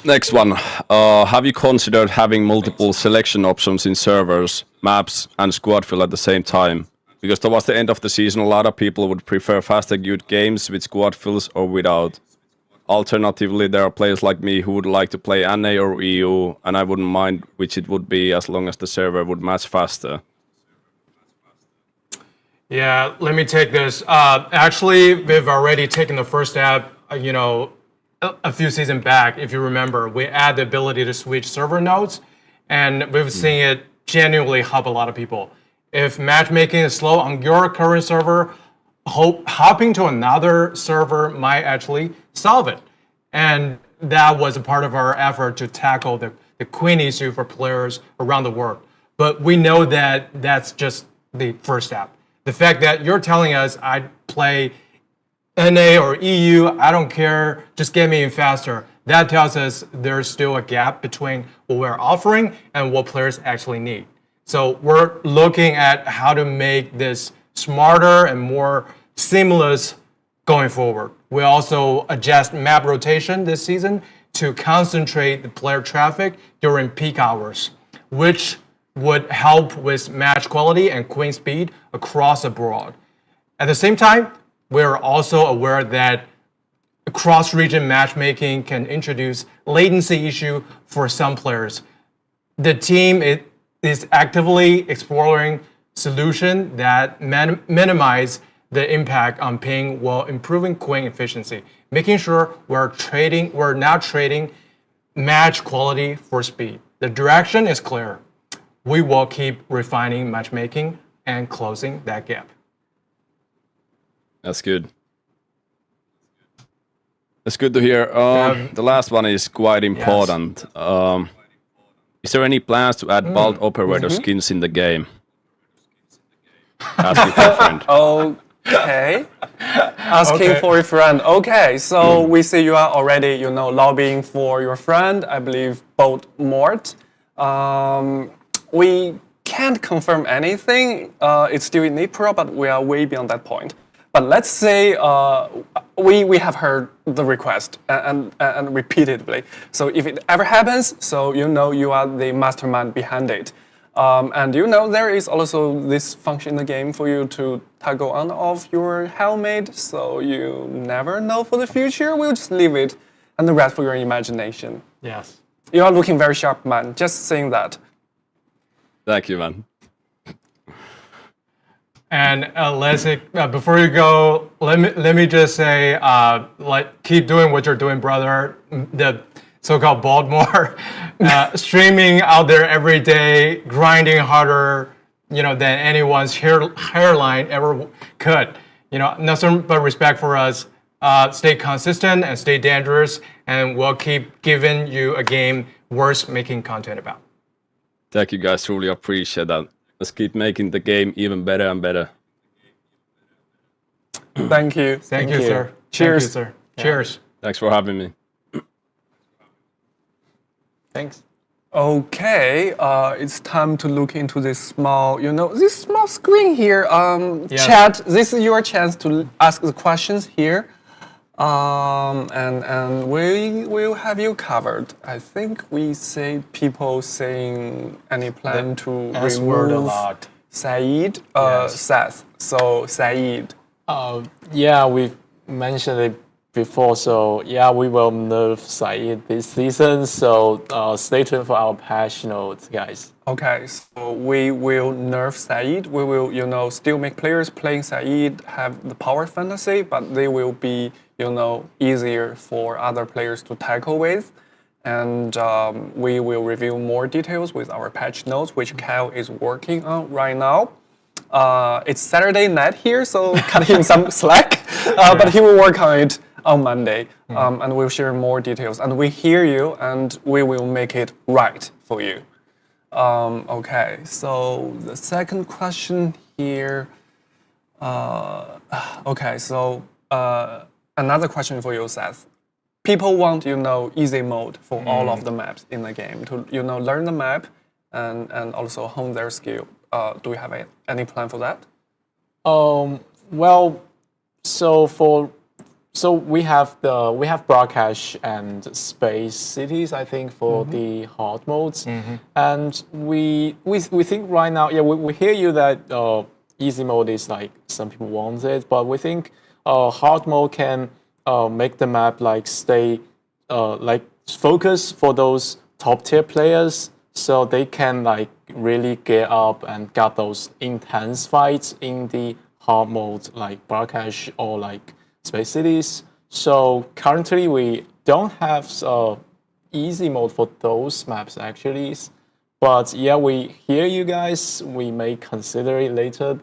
[SPEAKER 10] Next one. Have you considered having multiple selection options in servers, maps, and squad fill at the same time? Because towards the end of the season, a lot of people would prefer fast-execute games with squad fills or without. Alternatively, there are players like me who would like to play NA or EU, and I wouldn't mind which it would be as long as the server would match faster.
[SPEAKER 5] Yeah, let me take this. Actually, we've already taken the first step, a few seasons back. If you remember, we add the ability to switch server nodes, and we've seen it genuinely help a lot of people. If matchmaking is slow on your current server, hopping to another server might actually solve it. And that was a part of our effort to tackle the queen issue for players around the world. But we know that that's just the first step. The fact that you're telling us I'd play NA or EU, I don't care, just get me in faster. That tells us there's still a gap between what we're offering and what players actually need. So we're looking at how to make this smarter and more seamless going forward. We also adjust map rotation this season to concentrate the player traffic during peak hours, which would help with match quality and queen speed across the board. At the same time, we're also aware that cross-region matchmaking can introduce latency issue for some players. The team is actively exploring solutions that minimize the impact on ping while improving queen efficiency, making sure we're not trading match quality for speed. The direction is clear. We will keep refining matchmaking and closing that gap.
[SPEAKER 10] That's good. That's good to hear. The last one is quite important. Is there any plans to add Bald Operator skins in the game? Asking for a friend.
[SPEAKER 4] Okay. Asking for a friend. Okay, so we see you are already, lobbying for your friend, I believe, Bolt Mort. We can't confirm anything. It's still in April, but we are way beyond that point. But let's say we have heard the request and repeatedly. So if it ever happens, so you are the mastermind behind it. And there is also this function in the game for you to toggle on off your helmet, so you never know for the future. We'll just leave it and the rest for your imagination.
[SPEAKER 5] Yes.
[SPEAKER 4] You are looking very sharp, man. Just saying that.
[SPEAKER 10] Thank you, man.
[SPEAKER 5] And Leissik, before you go, let me just say, keep doing what you're doing, brother. The so-called Baltimore, streaming out there every day, grinding harder, than anyone's hairline ever could. Nothing but respect for us. Stay consistent and stay dangerous, and we'll keep giving you a game worth making content about.
[SPEAKER 10] Thank you, guys. Truly appreciate that. Let's keep making the game even better and better.
[SPEAKER 4] Thank you.
[SPEAKER 5] Thank you, sir.
[SPEAKER 4] Cheers.
[SPEAKER 5] Thank you, sir. Yeah. Cheers.
[SPEAKER 10] Thanks for having me.
[SPEAKER 9] Thanks.
[SPEAKER 4] Okay, it's time to look into this small, this small screen here. Chat, this is your chance to ask the questions here. And we will have you covered. I think we say people saying any plan to
[SPEAKER 5] S-word a
[SPEAKER 4] remove
[SPEAKER 5] lot.
[SPEAKER 4] Saeed, Seth. So Saeed.
[SPEAKER 9] Yeah, we've mentioned it before. So yeah, we will nerf Said this season. So stay tuned for our patch notes, guys.
[SPEAKER 4] Okay, so we will nerf Said. We will, still make players playing Said have the power fantasy, but they will be, easier for other players to tackle with. And we will review more details with our patch notes, which Kyle is working on right now. It's Saturday night here, so cut him some slack. But he will work on it on Monday, and we'll share more details. And we hear you, and we will make it right for you. Okay, so the second question here. Okay, so another question for you, Seth. People want, easy mode for all of the maps in the game to, learn the map and also hone their skill. Do we have any plan for that?
[SPEAKER 9] Well, so we have broadcast and space cities, I think, for the hard modes, and we think right now, we hear you that easy mode is like some people want it, but we think hard mode can make the map like stay like focus for those top tier players, so they can like really get up and get those intense fights in the hard mode like broadcast or like space cities. So currently we don't have easy mode for those maps actually, but yeah, we hear you guys. We may consider it later.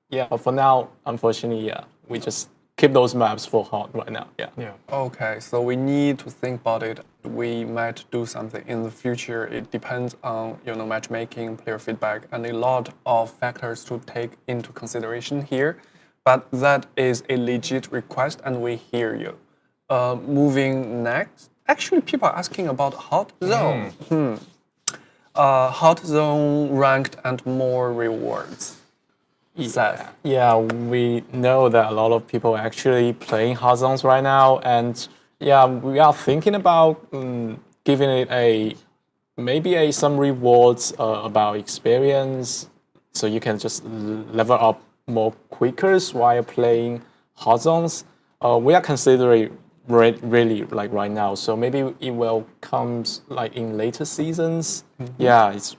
[SPEAKER 9] Yeah, but for now, unfortunately, yeah, we just keep those maps for hard right now. Yeah.
[SPEAKER 4] Okay, so we need to think about it. We might do something in the future. It depends on matchmaking, player feedback, and a lot of factors to take into consideration here. But that is a legit request, and we hear you. Moving next, actually, people are asking about Hot Zone. Hot Zone ranked and more rewards. Seth.
[SPEAKER 9] Yeah, we know that a lot of people are actually playing hard zones right now, and yeah, we are thinking about giving it maybe some rewards about experience, so you can just level up more quicker while playing hard zones. We are considering really like right now, so maybe it will come like in later seasons. Yeah, it's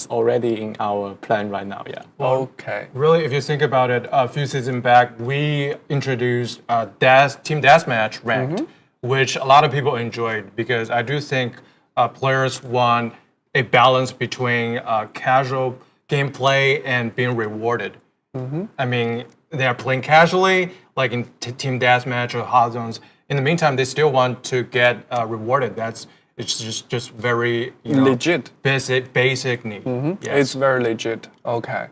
[SPEAKER 9] already in our plan right now. Yeah.
[SPEAKER 4] Okay.
[SPEAKER 5] Really, if you think about it, a few seasons back, we introduced Team Deathmatch ranked, which a lot of people enjoyed because I do think players want a balance between casual gameplay and being rewarded. I mean, they are playing casually, like in Team Deathmatch or Hot Zones. In the meantime, they still want to get rewarded. It's just very
[SPEAKER 4] legit,
[SPEAKER 5] basic need.
[SPEAKER 4] Yes. It's very legit. Okay.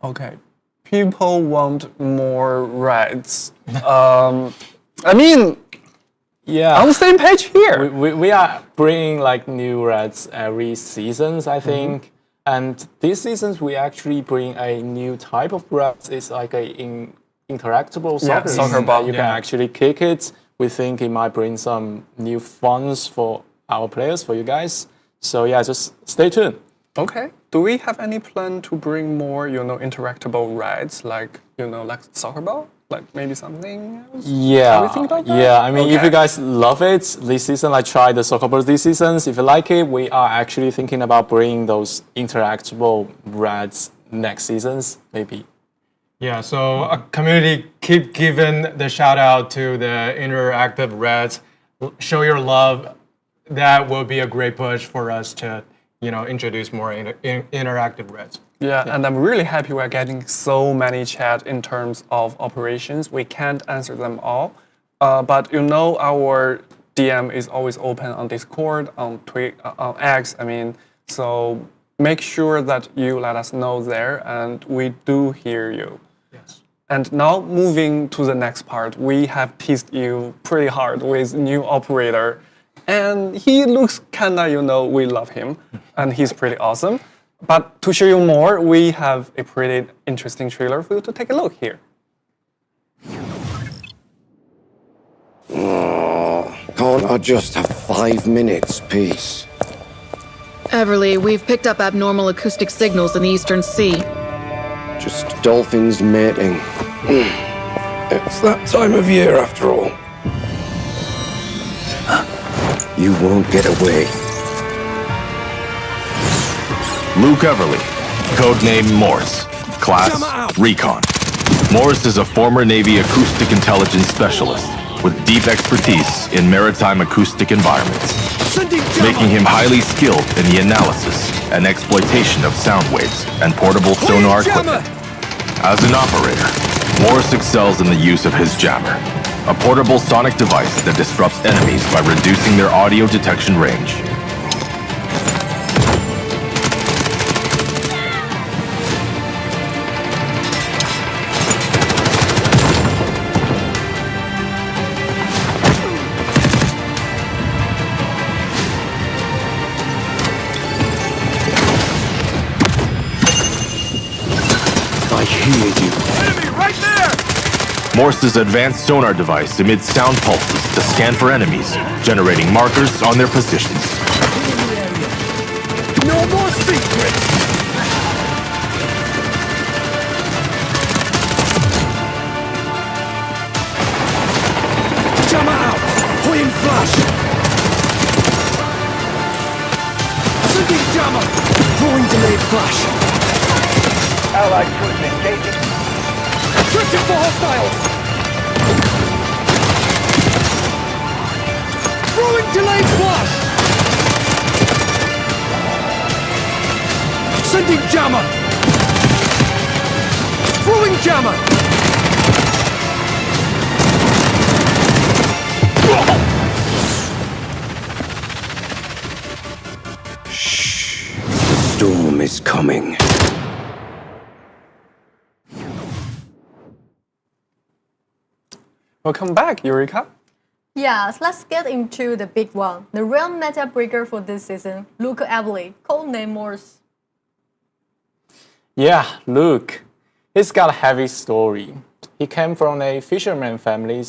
[SPEAKER 4] Okay. People want more rides. I mean, yeah, on the same page here.
[SPEAKER 9] We are bringing like new rides every seasons, I think. And these seasons we actually bring a new type of rides. It's like interactable soccer ball. You can actually kick it. We think it might bring some new funds for our players, for you guys. So yeah, just stay tuned.
[SPEAKER 4] Okay. Do we have any plan to bring more, interactable rides like soccer ball? Like maybe something else?
[SPEAKER 9] Yeah.
[SPEAKER 4] Can we think about that?
[SPEAKER 9] Yeah, I mean, if you guys love it this season, like try the soccer ball this season. If you like it, we are actually thinking about bringing those interactable rides next seasons, maybe.
[SPEAKER 5] Yeah, so a community keep giving the shout out to the interactive Reds. Show your love. That will be a great push for us to, introduce more interactive Reds.
[SPEAKER 4] Yeah, and I'm really happy we're getting so many chat in terms of operations. We can't answer them all, but our DM is always open on Discord, on X. So make sure that you let us know there, and we do hear you.
[SPEAKER 5] Yes.
[SPEAKER 4] And now moving to the next part, we have teased you pretty hard with new operator, and he looks kinda, we love him, and he's pretty awesome. But to show you more, we have a pretty interesting trailer for you to take a look here.
[SPEAKER 8] Can't I just have 5 minutes, peace?
[SPEAKER 11] Everly, we've picked up abnormal acoustic signals in the Eastern Sea.
[SPEAKER 8] Just dolphins mating. It's that time of year after all. You won't get away.
[SPEAKER 12] Luke Everly, codename Morse. Class, Recon. Morse is a former Navy acoustic intelligence specialist with deep expertise in maritime acoustic environments, making him highly skilled in the analysis and exploitation of sound waves and portable sonar equipment. As an operator, Morse excels in the use of his jammer, a portable sonic device that disrupts enemies by reducing their audio detection range.
[SPEAKER 8] I hear you.
[SPEAKER 2] Enemy right there!
[SPEAKER 12] Morse's advanced sonar device emits sound pulses to scan for enemies, generating markers on their positions.
[SPEAKER 2] No more secrets! Jammer out! Point flash! Sending jammer! Throwing delayed flash! Allied troops engaging. Searching for hostiles! Throwing delayed flash! Sending jammer! Throwing jammer!
[SPEAKER 8] The storm is coming.
[SPEAKER 4] Welcome back, Eureka.
[SPEAKER 6] Yes, let's get into the big one. The real meta breaker for this season, Luke Everly, codename Morse.
[SPEAKER 9] Yeah, Luke. He's got a heavy story. He came from a fisherman family,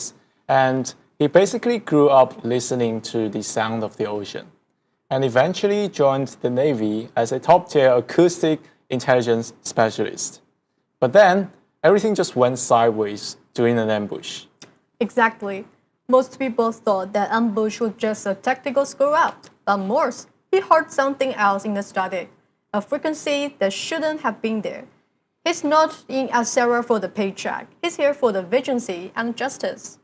[SPEAKER 9] and he basically grew up listening to the sound of the ocean, and eventually joined the Navy as a top-tier acoustic intelligence specialist. But then, everything just went sideways during an ambush.
[SPEAKER 6] Exactly. Most people thought that ambush was just a tactical screw-up, but Morse, he heard something else in the static, a frequency that shouldn't have been there. He's not in Asera for the paycheck. He's here for the vigilancy and justice.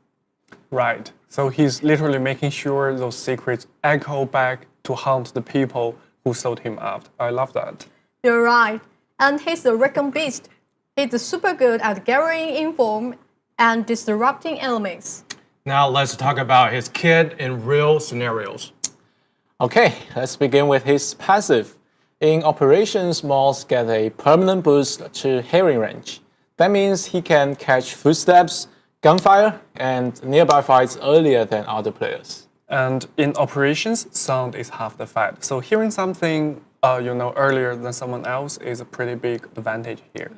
[SPEAKER 4] Right. So he's literally making sure those secrets echo back to haunt the people who sold him out. I love that.
[SPEAKER 6] You're right. And he's a recon beast. He's super good at gathering info and disrupting enemies.
[SPEAKER 5] Now let's talk about his kid in real scenarios.
[SPEAKER 9] Okay, let's begin with his passive. In operations, Morse gets a permanent boost to hearing range. That means he can catch footsteps, gunfire, and nearby fights earlier than other players.
[SPEAKER 4] And in operations, sound is half the fight. So hearing something earlier than someone else is a pretty big advantage here.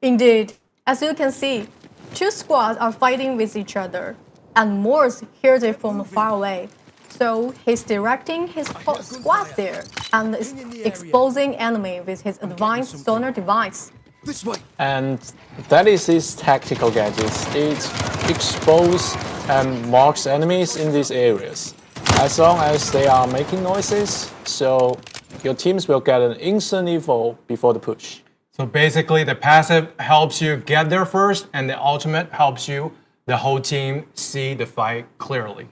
[SPEAKER 6] Indeed. As you can see, two squads are fighting with each other, and Morse hears it from far away. So he's directing his squad there and is exposing enemy with his advanced sonar device.
[SPEAKER 2] This way!
[SPEAKER 9] And that is his tactical gadgets. It exposes and marks enemies in these areas. As long as they are making noises, so your teams will get an instant info before the push.
[SPEAKER 5] So basically, the passive helps you get there first, and the ultimate helps you, the whole team, see the fight clearly.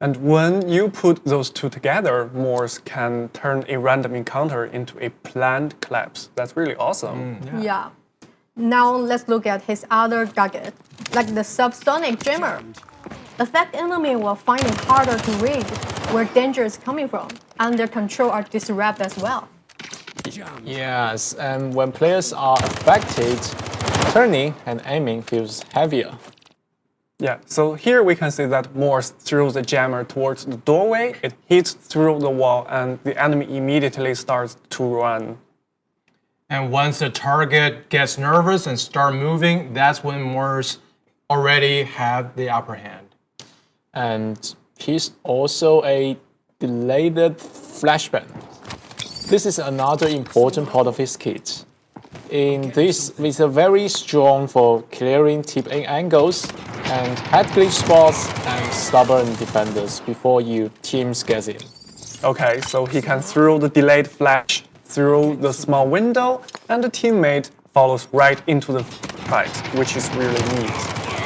[SPEAKER 4] And when you put those two together, Morse can turn a random encounter into a planned collapse. That's really awesome.
[SPEAKER 6] Yeah. Now let's look at his other gadget, like the subsonic jammer. Affect enemy will find it harder to read where danger is coming from, and their control are disrupted as well.
[SPEAKER 9] Yes, and when players are affected, turning and aiming feels heavier.
[SPEAKER 4] Yeah, so here we can see that Morse throws the jammer towards the doorway, it hits through the wall, and the enemy immediately starts to run.
[SPEAKER 5] And once the target gets nervous and start moving, that's when Morse already have the upper hand.
[SPEAKER 9] And he's also a delayed flashbang. This is another important part of his kit. in this is a very strong for clearing tip-in angles and head glitch spots and stubborn defenders before you teams get in.
[SPEAKER 4] Okay, so he can throw the delayed flash through the small window, and the teammate follows right into the fight, which is really neat.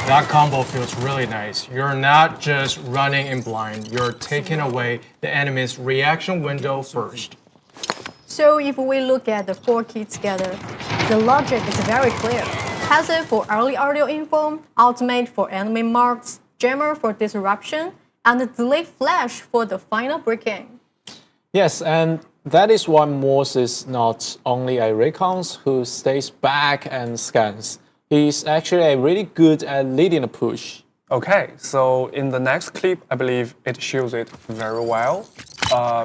[SPEAKER 5] That combo feels really nice. You're not just running in blind, you're taking away the enemy's reaction window first.
[SPEAKER 6] So if we look at the 4 keys together, the logic is very clear. Passive for early audio info, ultimate for enemy marks, jammer for disruption, and the delay flash for the final break-in.
[SPEAKER 9] Yes, and that is why Morse is not only a recon who stays back and scans. He's actually really good at leading a push.
[SPEAKER 4] Okay, so in the next clip, I believe it shows it very well,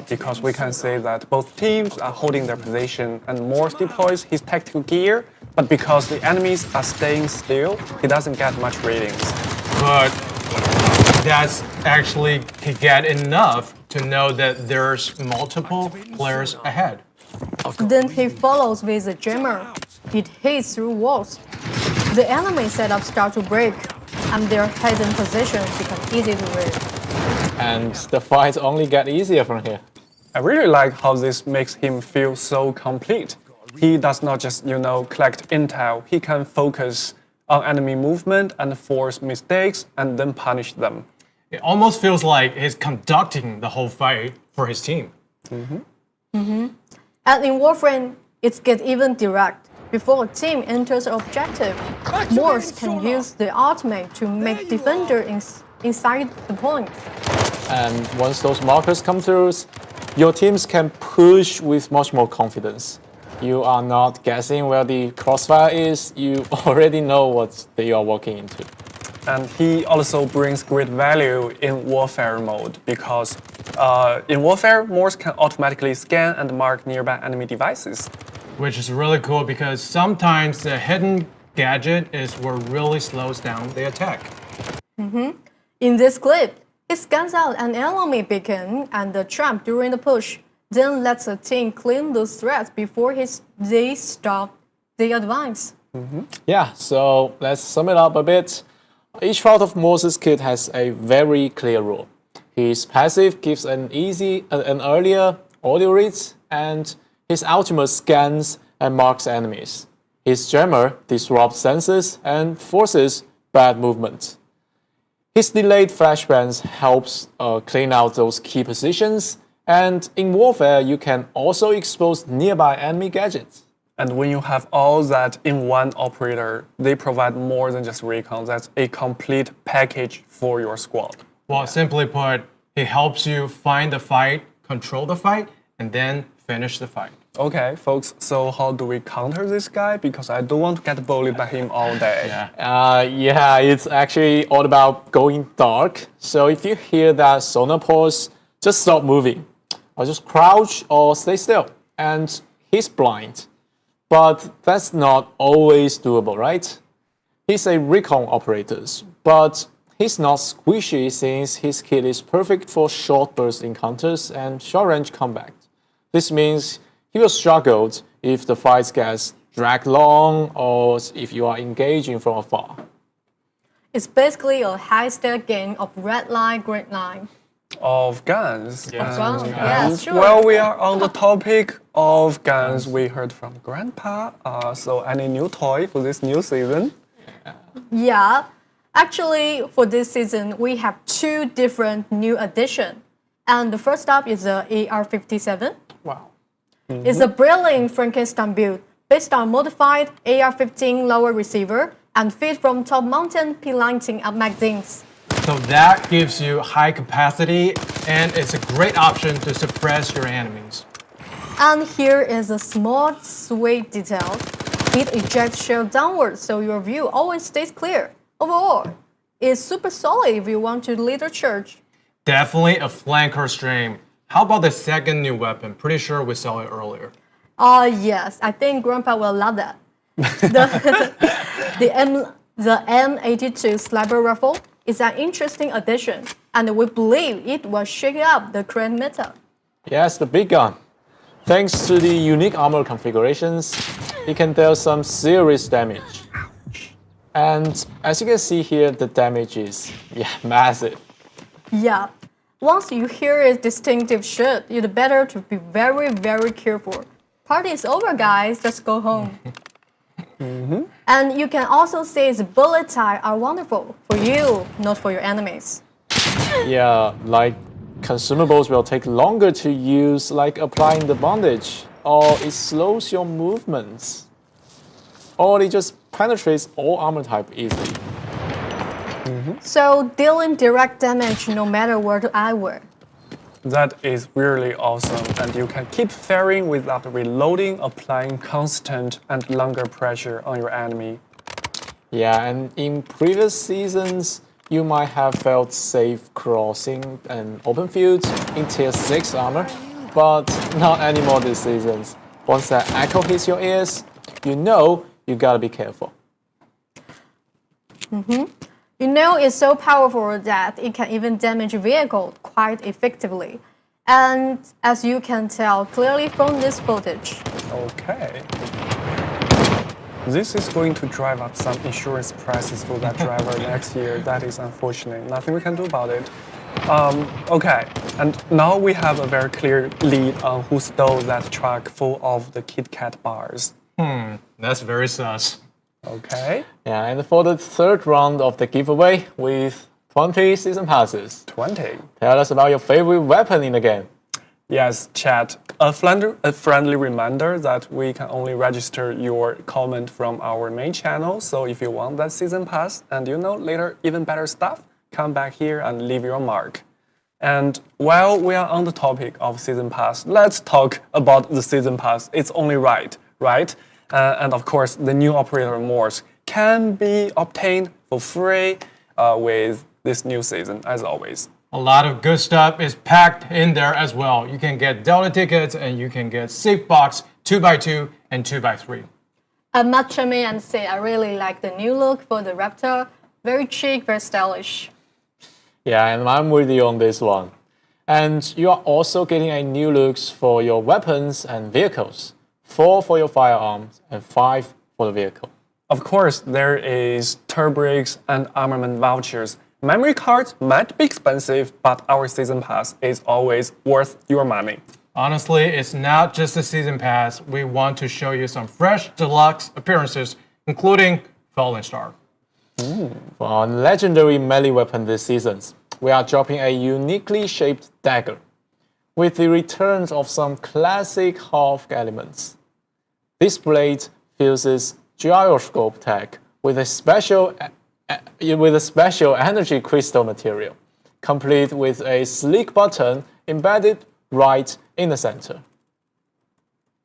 [SPEAKER 4] because we can say that both teams are holding their position and Morse deploys his tactical gear, but because the enemies are staying still, he doesn't get much ratings.
[SPEAKER 5] But that's actually to get enough to know that there's multiple players ahead.
[SPEAKER 6] Then he follows with a jammer. It hits through walls. The enemy setup starts to break, and their hidden positions become easy to read.
[SPEAKER 9] And the fights only get easier from here.
[SPEAKER 4] I really like how this makes him feel so complete. He does not just, collect intel, he can focus on enemy movement and force mistakes and then punish them.
[SPEAKER 5] It almost feels like he's conducting the whole fight for his team.
[SPEAKER 6] And in Warframe, it gets even direct. Before a team enters an objective, Morse can use the ultimate to make defender inside the point.
[SPEAKER 9] And once those markers come through, your teams can push with much more confidence. You are not guessing where the crossfire is, you already know what they are walking into.
[SPEAKER 4] And he also brings great value in warfare mode because in warfare, Morse can automatically scan and mark nearby enemy devices.
[SPEAKER 5] Which is really cool because sometimes the hidden gadget is what really slows down the attack.
[SPEAKER 6] In this clip, he scans out an enemy beacon and the trap during the push, then lets the team clean those threats before they stop the advance.
[SPEAKER 9] Yeah, so let's sum it up a bit. Each part of Morse's kit has a very clear rule. His passive gives an earlier audio reads, and his ultimate scans and marks enemies. His jammer disrupts senses and forces bad movement. His delayed flashbangs helps clean out those key positions, and in warfare you can also expose nearby enemy gadgets.
[SPEAKER 4] And when you have all that in one operator, they provide more than just recon. That's a complete package for your squad.
[SPEAKER 5] Well, simply put, he helps you find the fight, control the fight, and then finish the fight.
[SPEAKER 4] Okay, folks, so how do we counter this guy? Because I don't want to get bullied by him all day.
[SPEAKER 9] Yeah, it's actually all about going dark. So if you hear that sonar pulse, just stop moving. Or just crouch or stay still. And he's blind. But that's not always doable, right? He's a recon operator, but he's not squishy since his kit is perfect for short burst encounters and short range combat. This means he will struggle if the fight gets dragged long or if you are engaging from afar.
[SPEAKER 6] It's basically a high-stake game of red line, green line.
[SPEAKER 4] Of guns.
[SPEAKER 6] Yes, sure.
[SPEAKER 4] Well, we are on the topic of guns. We heard from Grandpa. So any new toy for this new season?
[SPEAKER 6] Yeah, actually for this season we have 2 different new additions. And the first up is the AR-57.
[SPEAKER 9] Wow.
[SPEAKER 6] It's a brilliant Frankenstein build based on modified AR-15 lower receiver and fit from top-mounted P-lighting magazines.
[SPEAKER 5] So that gives you high capacity and it's a great option to suppress your enemies.
[SPEAKER 6] And here is a small sweet detail. It ejects shell downwards so your view always stays clear. Overall, it's super solid if you want to lead a charge.
[SPEAKER 5] Definitely a flanker stream. How about the second new weapon? Pretty sure we saw it earlier.
[SPEAKER 6] Yes, I think Grandpa will love that. The M82 Sniper Rifle is an interesting addition, and we believe it will shake up the current meta.
[SPEAKER 9] Yes, the big gun. Thanks to the unique armor configurations, it can deal some serious damage. And as you can see here, the damage is massive.
[SPEAKER 6] Yeah. Once you hear its distinctive shot, you'd better to be very, very careful. Party is over, guys. Just go home. And you can also see its bullet time are wonderful for you, not for your enemies.
[SPEAKER 9] Yeah, like consumables will take longer to use, like applying the bondage, or it slows your movements, or it just penetrates all armor type easily.
[SPEAKER 6] So dealing direct damage no matter where I were.
[SPEAKER 4] That is really awesome, and you can keep firing without reloading, applying constant and longer pressure on your enemy.
[SPEAKER 9] Yeah, and in previous seasons, you might have felt safe crossing an open field in tier 6 armor, but not anymore these seasons. Once that echo hits your ears, you know you gotta be careful.
[SPEAKER 6] You know it's so powerful that it can even damage vehicle quite effectively. And as you can tell clearly from this footage.
[SPEAKER 4] Okay. This is going to drive up some insurance prices for that driver next year. That is unfortunate. Nothing we can do about it. Okay, and now we have a very clear lead on who stole that truck full of the Kit Kat bars.
[SPEAKER 5] That's very sus.
[SPEAKER 4] Okay.
[SPEAKER 9] Yeah, and for the third round of the giveaway with 20 season passes.
[SPEAKER 4] 20.
[SPEAKER 9] Tell us about your favorite weapon in the game.
[SPEAKER 4] Yes, chat. A friendly reminder that we can only register your comment from our main channel. So if you want that season pass and later even better stuff, come back here and leave your mark. And while we are on the topic of season pass, let's talk about the season pass. It's only right? And of course, the new operator Morse can be obtained for free with this new season, as always.
[SPEAKER 5] A lot of good stuff is packed in there as well. You can get Delta tickets and you can get safe box 2x2 and 2x3.
[SPEAKER 6] I must chime in and say I really like the new look for the Raptor. Very chic, very stylish.
[SPEAKER 9] Yeah, and I'm with you on this one. And you are also getting a new looks for your weapons and vehicles. 4 for your firearms and 5 for the vehicle.
[SPEAKER 4] Of course, there is turbrigs and armament vouchers. Memory cards might be expensive, but our season pass is always worth your money.
[SPEAKER 5] Honestly, it's not just a season pass. We want to show you some fresh deluxe appearances, including Fallen Star.
[SPEAKER 9] For our legendary melee weapon this season, we are dropping a uniquely shaped dagger with the returns of some classic Hawk elements. This blade fuses gyroscope tech with a special energy crystal material, complete with a sleek button embedded right in the center.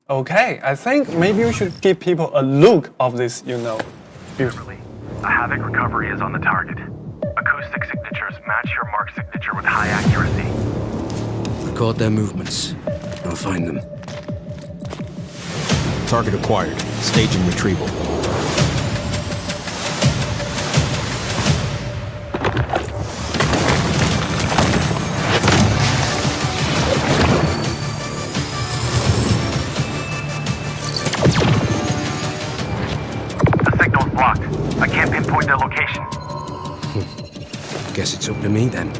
[SPEAKER 4] Okay, I think maybe we should give people a look of this, beautiful.
[SPEAKER 13] A Havoc recovery is on the target. Acoustic signatures match your mark signature with high accuracy.
[SPEAKER 8] Record their movements. I'll find them.
[SPEAKER 2] Target acquired. Staging retrieval.
[SPEAKER 13] The signal's blocked. I can't pinpoint their location.
[SPEAKER 8] Guess it's up to me then.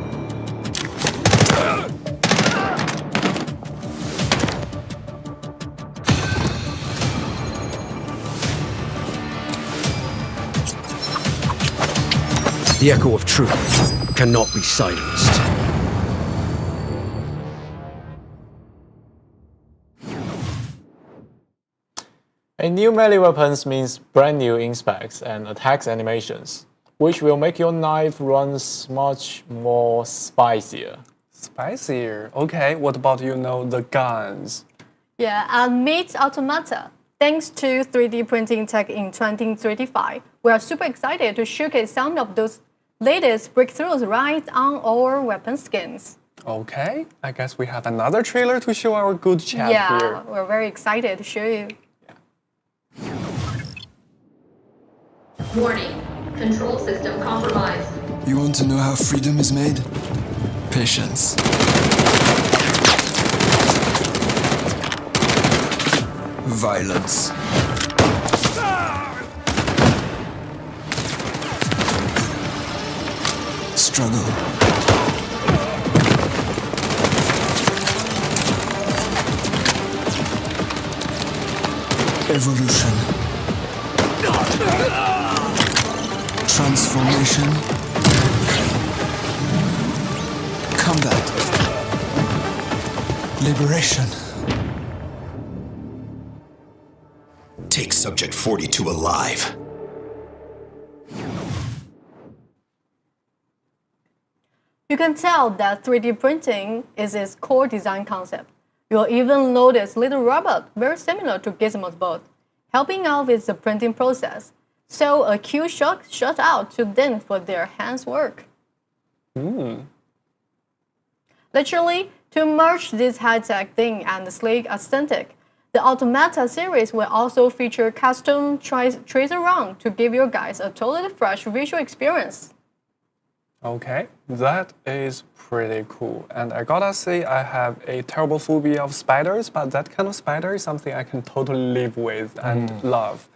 [SPEAKER 8] The echo of truth cannot be silenced.
[SPEAKER 9] A new melee weapons means brand new inspects and attacks animations, which will make your knife runs much more spicier.
[SPEAKER 4] Spicier? Okay, what about the guns?
[SPEAKER 6] Yeah, and meet Automata. Thanks to 3D printing tech in 2035, we are super excited to showcase some of those latest breakthroughs right on our weapon skins.
[SPEAKER 4] Okay, I guess we have another trailer to show our good chat here.
[SPEAKER 6] Yeah, we're very excited to show you.
[SPEAKER 14] Warning, control system compromised.
[SPEAKER 2] You want to know how freedom is made? Patience. Violence. Struggle. Evolution. Transformation. Combat. Liberation.
[SPEAKER 15] Take Subject 42 alive.
[SPEAKER 6] You can tell that 3D printing is its core design concept. You'll even notice little robot very similar to Gizmo's bot, helping out with the printing process. So a huge shout out to them for their hands work. Literally, to merge this high-tech thing and the sleek aesthetic, the Automata series will also feature custom tracer run to give your guys a totally fresh visual experience.
[SPEAKER 4] Okay, that is pretty cool. And I gotta say, I have a terrible phobia of spiders, but that kind of spider is something I can totally live with and love.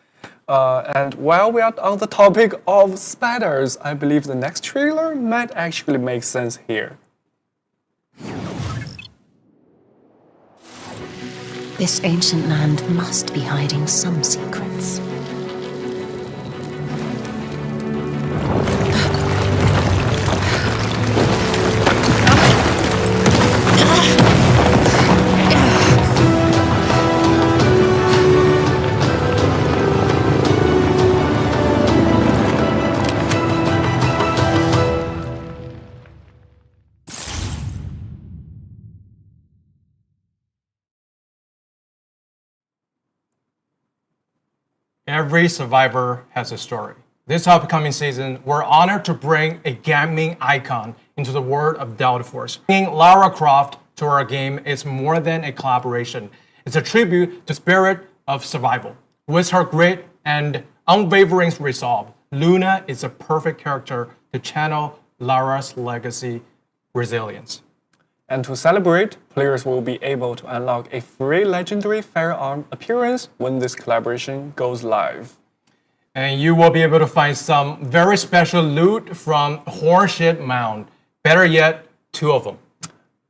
[SPEAKER 4] And while we are on the topic of spiders, I believe the next trailer might actually make sense here.
[SPEAKER 16] This ancient land must be hiding some secrets.
[SPEAKER 5] Every survivor has a story. This upcoming season, we're honored to bring a gaming icon into the world of Delta Force. Bringing Lara Croft to our game is more than a collaboration. It's a tribute to the spirit of survival. With her grit and unwavering resolve, Luna is a perfect character to channel Lara's legacy resilience.
[SPEAKER 4] And to celebrate, players will be able to unlock a free legendary firearm appearance when this collaboration goes live.
[SPEAKER 5] And you will be able to find some very special loot from Horseshit Mound. Better yet, 2 of them.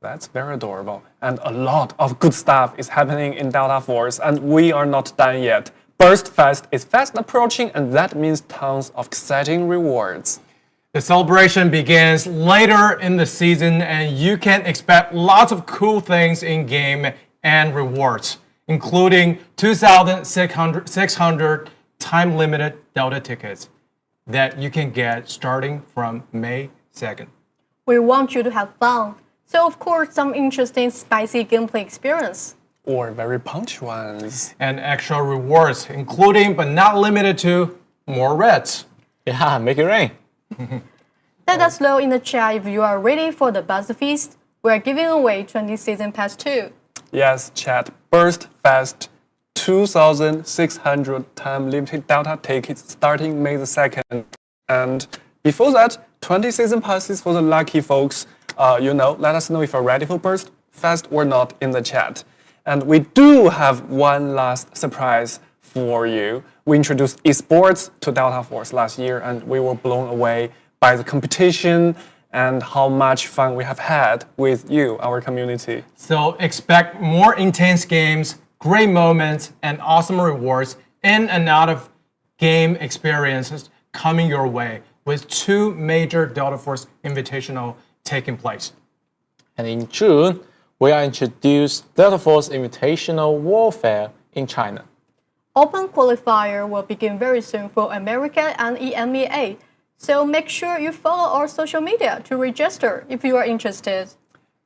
[SPEAKER 4] That's very adorable. And a lot of good stuff is happening in Delta Force, and we are not done yet. Burst Fest is fast approaching, and that means tons of exciting rewards.
[SPEAKER 5] The celebration begins later in the season, and you can expect lots of cool things in game and rewards, including 2,600 time-limited Delta tickets that you can get starting from May 2nd.
[SPEAKER 6] We want you to have fun, so of course some interesting spicy gameplay experience.
[SPEAKER 4] Or very punch ones.
[SPEAKER 5] And extra rewards, including but not limited to more reds.
[SPEAKER 9] Yeah, make it rain.
[SPEAKER 6] Let us know in the chat if you are ready for the Buzz Feast. We are giving away 20 Season Pass 2.
[SPEAKER 4] Yes, chat. Burst Fest 2,600 time limited Delta tickets starting May the 2nd. And before that, 20 Season Passes for the lucky folks. Let us know if you're ready for Burst Fest or not in the chat. And we do have one last surprise for you. We introduced Esports to Delta Force last year, and we were blown away by the competition and how much fun we have had with you, our community.
[SPEAKER 5] So expect more intense games, great moments, and awesome rewards in and out of game experiences coming your way with 2 major Delta Force Invitational taking place.
[SPEAKER 9] And in June, we are introduced Delta Force Invitational Warfare in China.
[SPEAKER 6] Open qualifier will begin very soon for America and EMEA. So make sure you follow our social media to register if you are interested.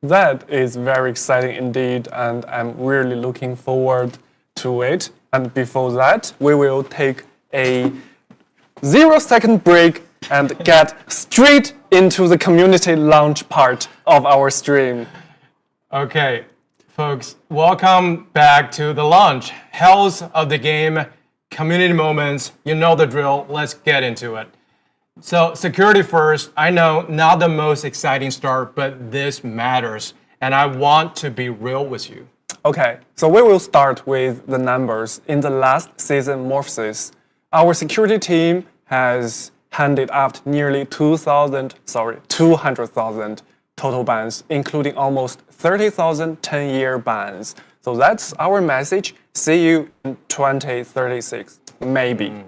[SPEAKER 4] That is very exciting indeed, and I'm really looking forward to it. And before that, we will take a 0-second break and get straight into the community launch part of our stream.
[SPEAKER 5] Okay, folks, welcome back to the launch. Hells of the game, community moments, you know the drill, let's get into it. So security first, I know not the most exciting start, but this matters. And I want to be real with you.
[SPEAKER 4] Okay, so we will start with the numbers. In the last season Morpheus, our security team has handed out nearly 200,000 total bans, including almost 30,000 10-year bans. So that's our message. See you in 2036, maybe.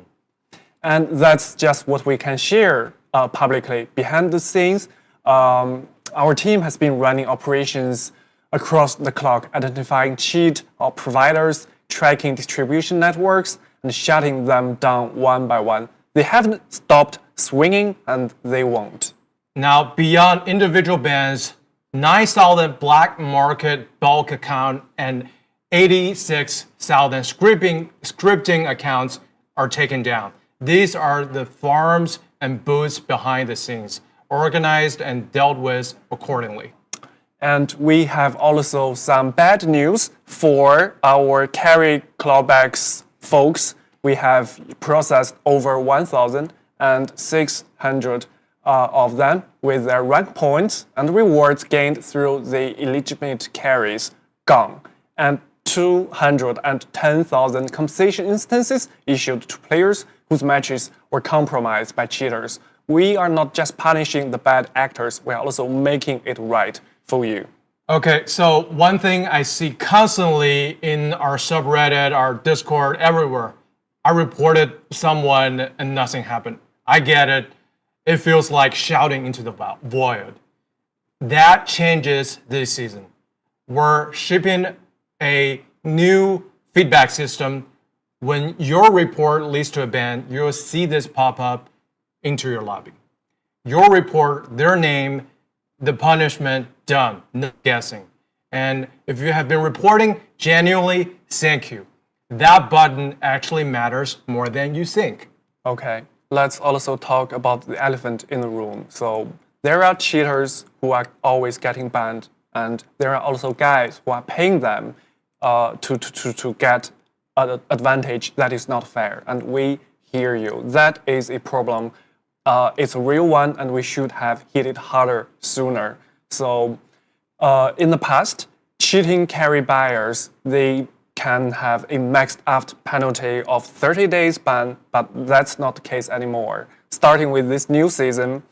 [SPEAKER 4] And that's just what we can share publicly. Behind the scenes, our team has been running operations across the clock, identifying cheat providers, tracking distribution networks, and shutting them down one by one. They haven't stopped swinging, and they won't.
[SPEAKER 5] Now, beyond individual bans, 9,000 black market bulk account and 86,000 scripting accounts are taken down. These are the farms and booths behind the scenes, organized and dealt with accordingly.
[SPEAKER 4] And we have also some bad news for our carry clawbacks folks. We have processed over 1,600 of them with their rank points and rewards gained through the illegitimate carries gone, and 210,000 compensation instances issued to players whose matches were compromised by cheaters. We are not just punishing the bad actors, we are also making it right for you.
[SPEAKER 5] Okay, so one thing I see constantly in our subreddit, our Discord, everywhere, I reported someone and nothing happened. I get it. It feels like shouting into the void. That changes this season. We're shipping a new feedback system. When your report leads to a ban, you'll see this pop up into your lobby. Your report, their name, the punishment, done, no guessing. And if you have been reporting, genuinely, thank you. That button actually matters more than you think.
[SPEAKER 4] Okay, let's also talk about the elephant in the room. So there are cheaters who are always getting banned, and there are also guys who are paying them to get an advantage that is not fair. And we hear you. That is a problem. It's a real one, and we should have hit it harder sooner. So in the past, cheating carry buyers, they can have a maxed out penalty of 30 days ban, but that's not the case anymore. Starting with this new season,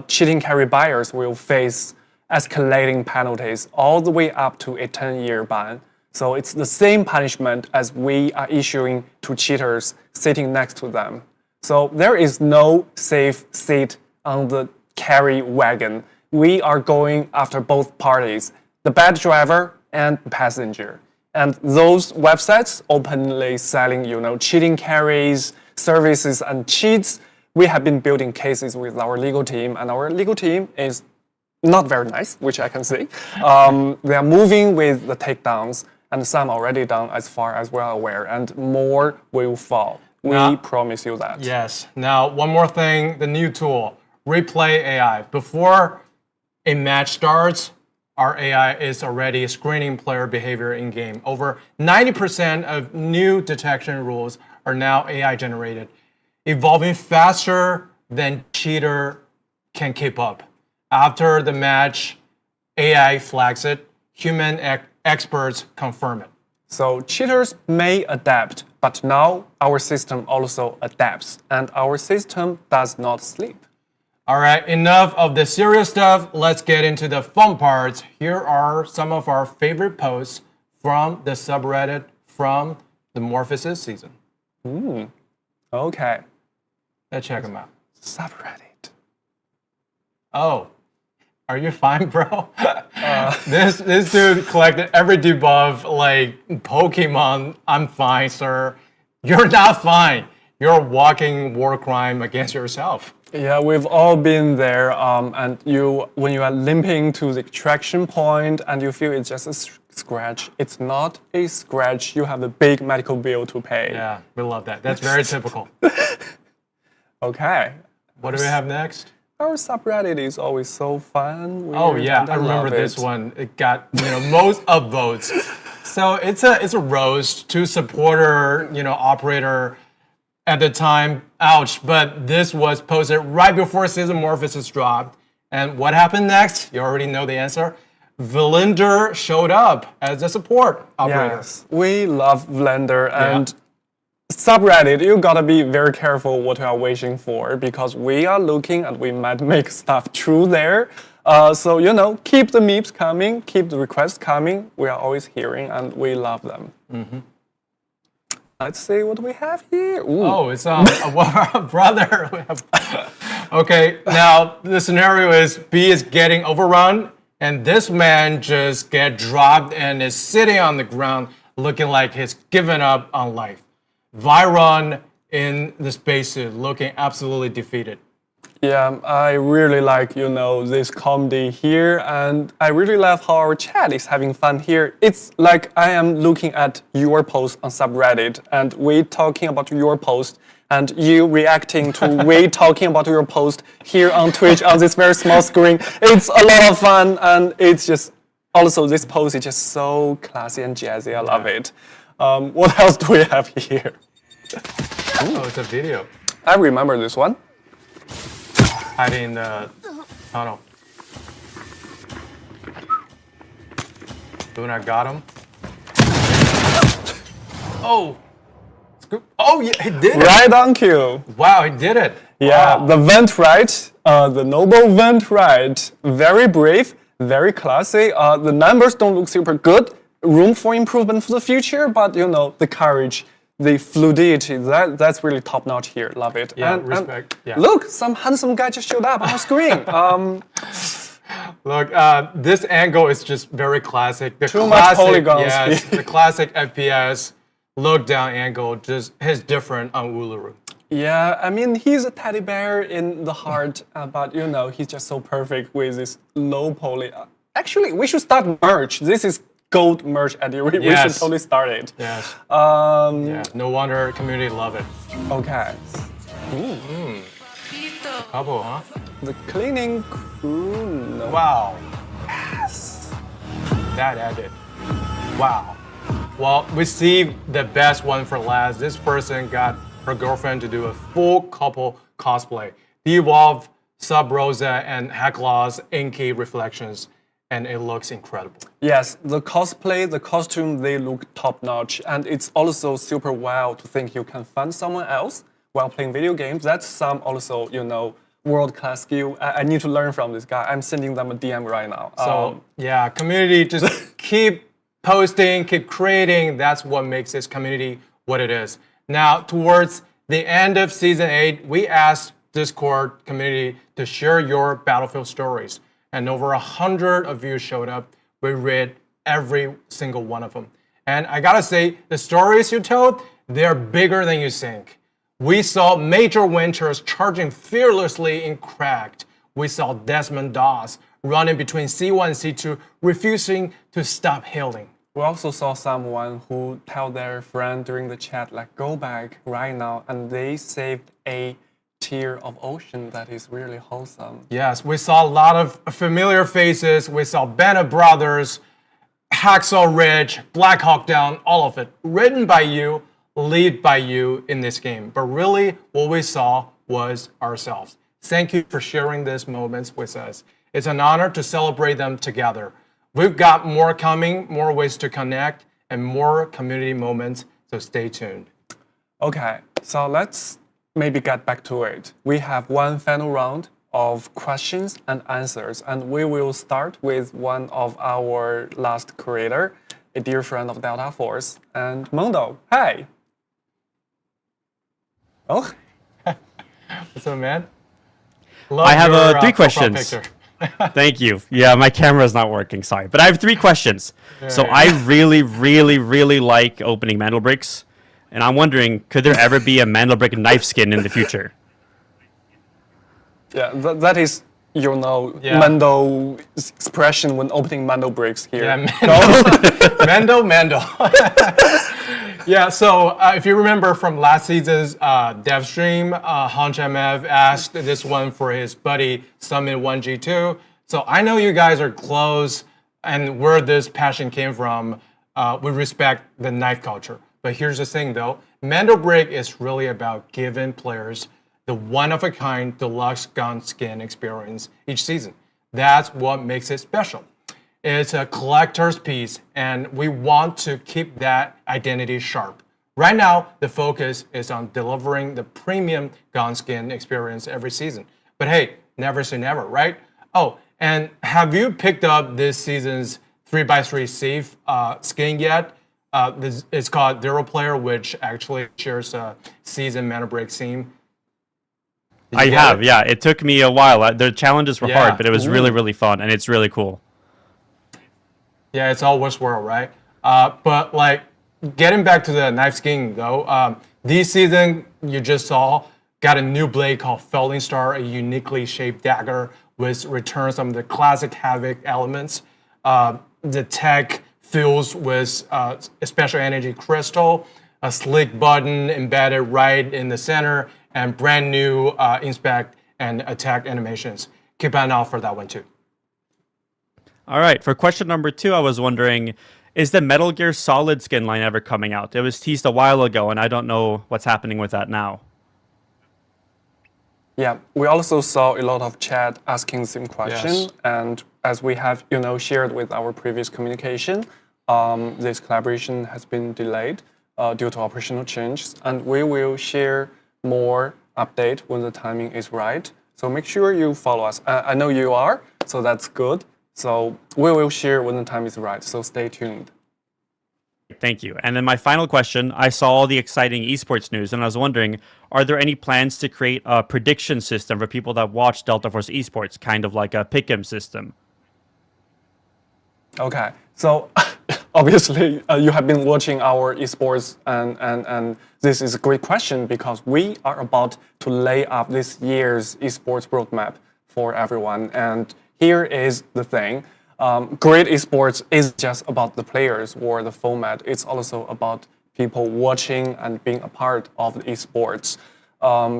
[SPEAKER 4] cheating carry buyers will face escalating penalties all the way up to a 10-year ban. So it's the same punishment as we are issuing to cheaters sitting next to them. So there is no safe seat on the carry wagon. We are going after both parties, the bad driver and the passenger. And those websites openly selling, cheating carries, services, and cheats. We have been building cases with our legal team, and our legal team is not very nice, which I can see. They are moving with the takedowns, and some already done as far as we're aware, and more will fall. We promise you that.
[SPEAKER 5] Yes. Now, one more thing, the new tool, Replay AI. Before a match starts, our AI is already screening player behavior in-game. Over 90% of new detection rules are now AI generated, evolving faster than cheater can keep up. After the match, AI flags it, human experts confirm it.
[SPEAKER 4] So cheaters may adapt, but now our system also adapts, and our system does not sleep.
[SPEAKER 5] All right, enough of the serious stuff. Let's get into the fun parts. Here are some of our favorite posts from the subreddit from the Morpheus season.
[SPEAKER 4] Okay.
[SPEAKER 5] Let's check them out.
[SPEAKER 4] Subreddit.
[SPEAKER 5] Oh, are you fine, bro? This dude collected every debuff like Pokemon. I'm fine, sir. You're not fine. You're a walking war crime against yourself.
[SPEAKER 4] Yeah, we've all been there. And when you are limping to the extraction point and you feel it's just a scratch, it's not a scratch. You have a big medical bill to pay.
[SPEAKER 5] Yeah, we love that. That's very typical.
[SPEAKER 4] Okay.
[SPEAKER 5] What do we have next?
[SPEAKER 4] Our subreddit is always so fun.
[SPEAKER 5] Oh yeah, I remember this one. It got most upvotes. So it's a roast to supporter operator at the time. Ouch! But this was posted right before season Morpheus dropped. And what happened next? You already know the answer. Vlinder showed up as a support operator.
[SPEAKER 4] Yes, we love Blender and subreddit. You gotta be very careful what you are wishing for because we are looking and we might make stuff true there. So keep the memes coming, keep the requests coming. We are always hearing and we love them. Let's see what we have here. Ooh.
[SPEAKER 5] Oh, it's a brother. Okay, now the scenario is B is getting overrun, and this man just get dropped and is sitting on the ground looking like he's given up on life. Viron in the spacesuit looking absolutely defeated.
[SPEAKER 4] Yeah, I really like, this comedy here, and I really love how our chat is having fun here. It's like I am looking at your post on subreddit, and we talking about your post, and you reacting to we talking about your post here on Twitch on this very small screen. It's a lot of fun, and it's just, also this post is just so classy and jazzy. I love it. What else do we have here?
[SPEAKER 5] Oh, it's a video.
[SPEAKER 4] I remember this one.
[SPEAKER 5] Hiding in the tunnel. Luna got him. Oh! Oh, yeah, he did it!
[SPEAKER 4] Right on cue.
[SPEAKER 5] Wow, he did it.
[SPEAKER 4] Yeah,
[SPEAKER 5] wow.
[SPEAKER 4] The vent right, the noble vent right. Very brave, very classy. The numbers don't look super good. Room for improvement for the future, but the courage, the fluidity, that's really top notch here. Love it.
[SPEAKER 5] Yeah,
[SPEAKER 4] and
[SPEAKER 5] respect. Yeah.
[SPEAKER 4] Look, some handsome guy just showed up on the screen.
[SPEAKER 5] Look, this angle is just very classic. The
[SPEAKER 4] Too
[SPEAKER 5] classic,
[SPEAKER 4] much polygons.
[SPEAKER 5] Yes, the classic FPS look down angle just is different on Uluru.
[SPEAKER 4] Yeah, I mean, he's a teddy bear in the heart, but he's just so perfect with this low poly. Actually, we should start merch. This is gold merch idea. We should totally start it.
[SPEAKER 5] Yes.
[SPEAKER 4] Yeah,
[SPEAKER 5] no wonder community love it.
[SPEAKER 4] Okay.
[SPEAKER 5] Couple, huh?
[SPEAKER 4] The cleaning crew. No.
[SPEAKER 5] Wow. Yes. That ended. Wow. Well, we see the best one for last. This person got her girlfriend to do a full couple cosplay. The Evolved, Sub Rosa, and Hecklaw's inky reflections. And it looks incredible.
[SPEAKER 4] Yes, the cosplay, the costume, they look top notch. And it's also super wild to think you can find someone else while playing video games. That's some also, world-class skill. I need to learn from this guy. I'm sending them a DM right now.
[SPEAKER 5] So, yeah, community, just keep posting, keep creating. That's what makes this community what it is. Now, towards the end of Season 8, we asked Discord community to share your Battlefield stories. And over 100 of you showed up. We read every single one of them. And I gotta say, the stories you told, they're bigger than you think. We saw Major Winters charging fearlessly in Cracked. We saw Desmond Dawes running between C1 and C2, refusing to stop healing.
[SPEAKER 4] We also saw someone who tell their friend during the chat, go back right now, and they saved a tier of ocean that is really wholesome.
[SPEAKER 5] Yes, we saw a lot of familiar faces. We saw Bennett Brothers, Hacksaw Ridge, Black Hawk Down, all of it. Written by you, lead by you in this game. But really, what we saw was ourselves. Thank you for sharing these moments with us. It's an honor to celebrate them together. We've got more coming, more ways to connect, and more community moments, so stay tuned.
[SPEAKER 4] Okay, so let's maybe get back to it. We have one final round of questions and answers, and we will start with one of our last creator, a dear friend of Delta Force, and Mondo. Hey! Oh?
[SPEAKER 5] What's up, man?
[SPEAKER 17] I have 3 questions. Thank you. Yeah, my camera's not working, sorry. But I have 3 questions. So I really, really, really like opening mantle bricks. And I'm wondering, could there ever be a Mandelbrick knife skin in the future?
[SPEAKER 4] Yeah, that is, Mando expression when opening Mando bricks here.
[SPEAKER 5] Yeah, Mando. Yeah, so if you remember from last season's dev stream, Hanch MF asked this one for his buddy Summit 1G2. So I know you guys are close, and where this passion came from, we respect the knife culture. But here's the thing though, Mando Break is really about giving players the one-of-a-kind deluxe gun skin experience each season. That's what makes it special. It's a collector's piece, and we want to keep that identity sharp. Right now, the focus is on delivering the premium gun skin experience every season. But hey, never say never, right? Oh, and have you picked up this season's 3x3 safe skin yet? It's called Zero Player, which actually shares a season mana break theme.
[SPEAKER 17] I have, yeah. It took me a while. The challenges were hard, but it was really,
[SPEAKER 5] Ooh.
[SPEAKER 17] really fun, and it's really cool.
[SPEAKER 5] Yeah, it's all Westworld, right? But like, getting back to the knife skin though, this season you just saw got a new blade called Felling Star, a uniquely shaped dagger with returns some of the classic Havoc elements. The tech fills with a special energy crystal, a slick button embedded right in the center, and brand new inspect and attack animations. Keep an eye out for that one too.
[SPEAKER 17] All right, for question number 2, I was wondering, is the Metal Gear Solid skin line ever coming out? It was teased a while ago, and I don't know what's happening with that now.
[SPEAKER 4] Yeah, we also saw a lot of chat asking the same question,
[SPEAKER 5] Yes.
[SPEAKER 4] and as we have, shared with our previous communication, this collaboration has been delayed due to operational changes, and we will share more update when the timing is right. So make sure you follow us. I know you are, so that's good. So we will share when the time is right. So stay tuned.
[SPEAKER 17] Thank you. And then my final question, I saw all the exciting esports news, and I was wondering, are there any plans to create a prediction system for people that watch Delta Force Esports, kind of like a pick'em system?
[SPEAKER 4] Okay, so obviously you have been watching our esports, and this is a great question because we are about to lay up this year's esports roadmap for everyone. And here is the thing. Great esports is just about the players or the format. It's also about people watching and being a part of the esports.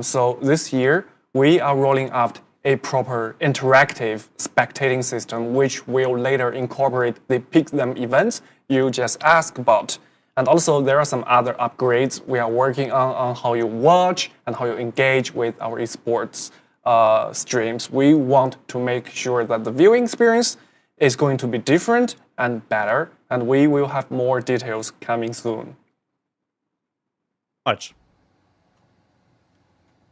[SPEAKER 4] So this year, we are rolling out a proper interactive spectating system, which will later incorporate the pick them events you just asked about. And also, there are some other upgrades we are working on how you watch and how you engage with our esports streams. We want to make sure that the viewing experience is going to be different and better, and we will have more details coming soon.
[SPEAKER 17] Much.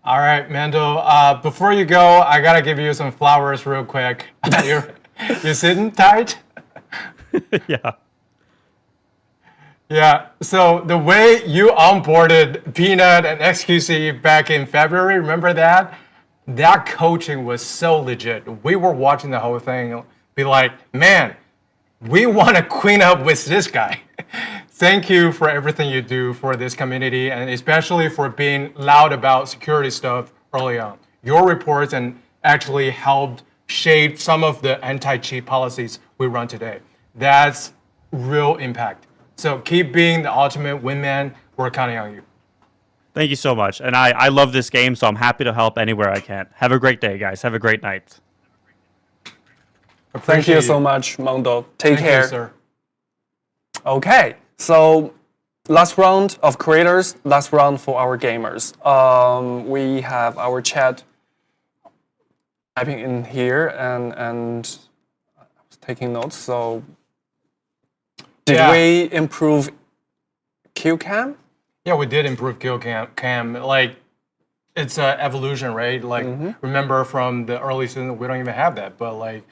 [SPEAKER 5] All right, Mando. Before you go, I gotta give you some flowers real quick. You're sitting tight?
[SPEAKER 17] Yeah.
[SPEAKER 5] Yeah. So the way you onboarded Peanut and XQC back in February, remember that? That coaching was so legit. We were watching the whole thing, be like, man, we want to clean up with this guy. Thank you for everything you do for this community, and especially for being loud about security stuff early on. Your reports and actually helped shape some of the anti-cheat policies we run today. That's real impact. So keep being the ultimate wingman. We're counting on you.
[SPEAKER 17] Thank you so much. And I love this game, so I'm happy to help anywhere I can. Have a great day, guys. Have a great night.
[SPEAKER 4] Thank you so much, Mondo. Take care.
[SPEAKER 5] Thank you, sir.
[SPEAKER 4] Okay, so last round of creators, last round for our gamers. We have our chat typing in here, and I was taking notes. So, did we improve kill cam?
[SPEAKER 5] Yeah, we did improve kill cam. Like, it's an evolution, right? Like, remember from the early season, we don't even have that. But like,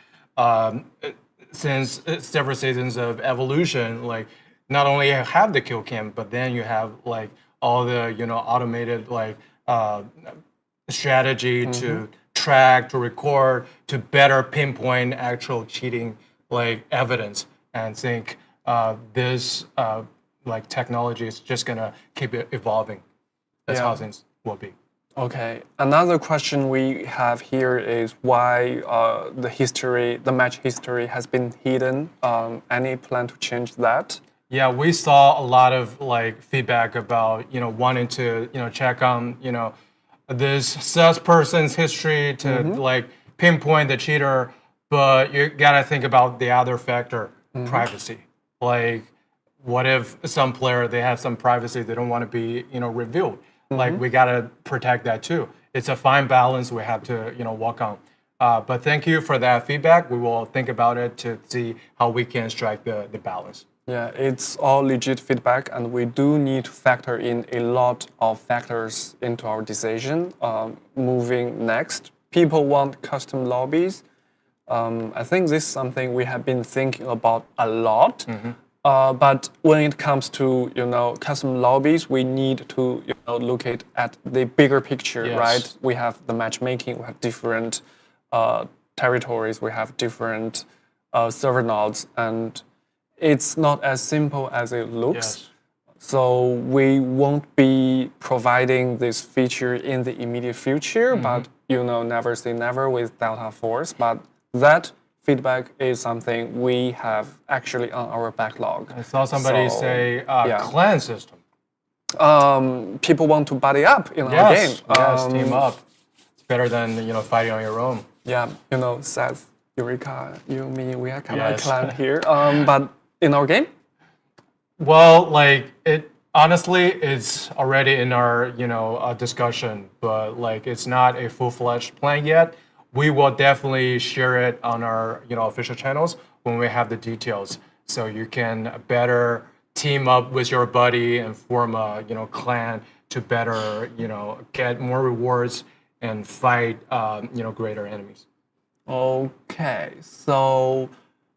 [SPEAKER 5] since several seasons of evolution, like, not only have the kill cam, but then you have like all the automated like strategy to track, to record, to better pinpoint actual cheating like evidence. And think this like technology is just gonna keep it evolving. That's how things will be.
[SPEAKER 4] Okay. Another question we have here is why the match history has been hidden. Any plan to change that?
[SPEAKER 5] Yeah, we saw a lot of like feedback about wanting to check on this salesperson's history to like pinpoint the cheater, but you gotta think about the other factor, privacy. Like, what if some player they have some privacy they don't want to be revealed? Like, we gotta protect that too. It's a fine balance we have to walk on. But thank you for that feedback. We will think about it to see how we can strike the balance.
[SPEAKER 4] Yeah, it's all legit feedback, and we do need to factor in a lot of factors into our decision. Moving next, people want custom lobbies. I think this is something we have been thinking about a lot. But when it comes to custom lobbies, we need to look at the bigger picture,
[SPEAKER 5] Yes.
[SPEAKER 4] right? We have the matchmaking, we have different territories, we have different server nodes, and it's not as simple as it looks.
[SPEAKER 5] Yes.
[SPEAKER 4] So we won't be providing this feature in the immediate future, but never say never with Delta Force. But that feedback is something we have actually on our backlog.
[SPEAKER 5] I saw somebody say clan system.
[SPEAKER 4] People want to buddy up in our game.
[SPEAKER 5] Yes, team up. It's better than fighting on your own.
[SPEAKER 4] Yeah, Seth, Eureka, you, me, we are kind of
[SPEAKER 5] Yes.
[SPEAKER 4] a clan here. But in our game?
[SPEAKER 5] Well, honestly, it's already in our discussion, but it's not a full-fledged plan yet. We will definitely share it on our official channels when we have the details, so you can better team up with your buddy and form a clan to better get more rewards and fight greater enemies.
[SPEAKER 4] Okay, so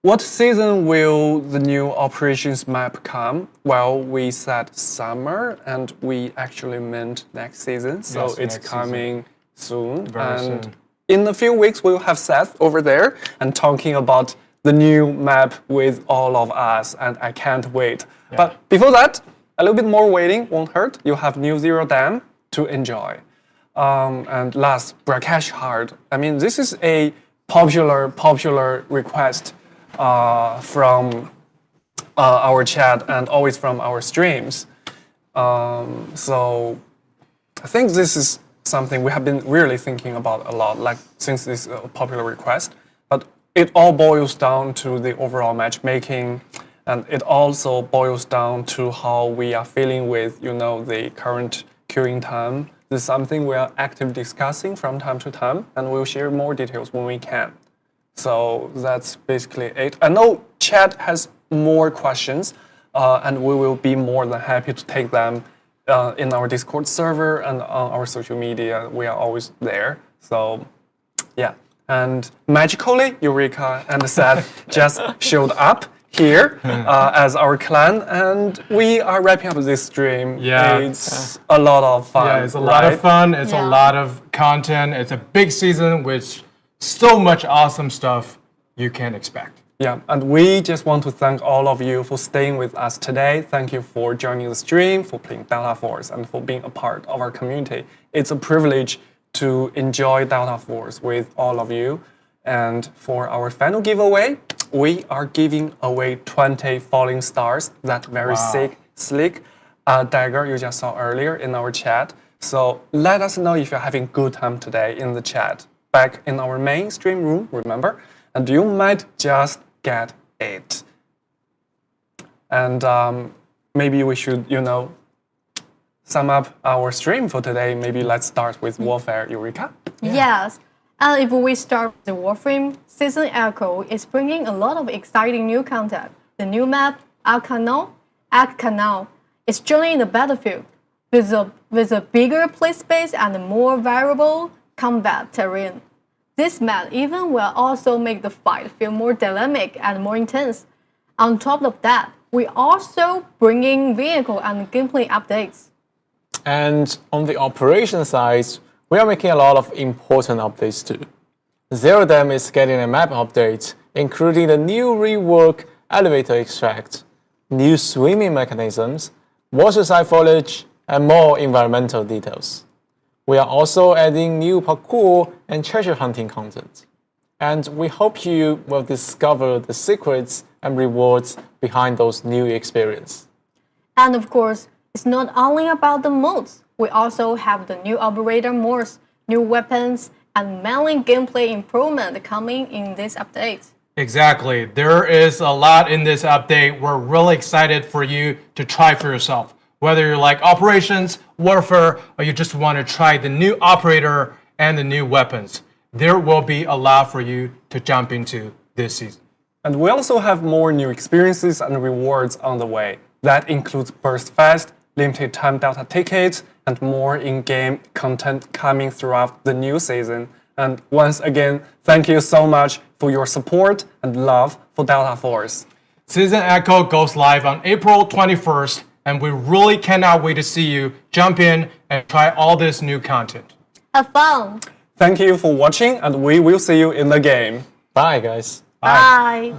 [SPEAKER 4] what season will the new operations map come? Well, we said summer, and we actually meant next season, so
[SPEAKER 5] Yes,
[SPEAKER 4] it's
[SPEAKER 5] next
[SPEAKER 4] coming soon.
[SPEAKER 5] Very
[SPEAKER 4] and
[SPEAKER 5] soon.
[SPEAKER 4] in a few weeks, we'll have Seth over there and talking about the new map with all of us, and I can't wait.
[SPEAKER 5] Yeah.
[SPEAKER 4] But before that, a little bit more waiting won't hurt. You have New Zero Dam to enjoy. And last, Brakash Hard. I mean, this is a popular request from our chat and always from our streams. So I think this is something we have been really thinking about a lot, since this is a popular request. But it all boils down to the overall matchmaking, and it also boils down to how we are feeling with the current queuing time. This is something we are actively discussing from time to time, and we'll share more details when we can. So that's basically it. I know chat has more questions, and we will be more than happy to take them in our Discord server and on our social media. We are always there. So yeah. And magically, Eureka and Seth just showed up here as our clan, and we are wrapping up this stream.
[SPEAKER 5] Yeah.
[SPEAKER 4] It's a lot of fun.
[SPEAKER 5] Yeah, it's a lot of fun. It's a lot of content. It's a big season with so much awesome stuff you can expect.
[SPEAKER 4] Yeah, and we just want to thank all of you for staying with us today. Thank you for joining the stream, for playing Delta Force, and for being a part of our community. It's a privilege to enjoy Delta Force with all of you. And for our final giveaway, we are giving away 20 falling stars, that very sick, slick dagger you just saw earlier in our chat. So let us know if you're having good time today in the chat. Back in our main stream room, remember? And you might just get it. And maybe we should, sum up our stream for today. Maybe let's start with Warfare, Eureka.
[SPEAKER 6] Yes. And if we start with the Warframe, Season Echo is bringing a lot of exciting new content. The new map, Arcanal, is joining the battlefield with a bigger play space and a more variable combat terrain. This map even will also make the fight feel more dynamic and more intense. On top of that, we also bringing vehicle and gameplay updates.
[SPEAKER 9] And on the operation side, we are making a lot of important updates too. Zero Dam is getting a map update, including the new rework elevator extract, new swimming mechanisms, waterside foliage, and more environmental details. We are also adding new parkour and treasure hunting content. And we hope you will discover the secrets and rewards behind those new experiences.
[SPEAKER 6] And of course, it's not only about the modes. We also have the new operator Morse, new weapons, and mainly gameplay improvement coming in this update.
[SPEAKER 5] Exactly. There is a lot in this update. We're really excited for you to try for yourself. Whether you like operations, warfare, or you just want to try the new operator and the new weapons. there will be a lot for you to jump into this season.
[SPEAKER 4] And we also have more new experiences and rewards on the way. That includes Burst Fest, limited time Delta tickets, and more in-game content coming throughout the new season. And once again, thank you so much for your support and love for Delta Force.
[SPEAKER 5] Season Echo goes live on April 21st, and we really cannot wait to see you jump in and try all this new content.
[SPEAKER 6] Have fun.
[SPEAKER 4] Thank you for watching, and we will see you in the game.
[SPEAKER 9] Bye, guys.
[SPEAKER 6] Bye.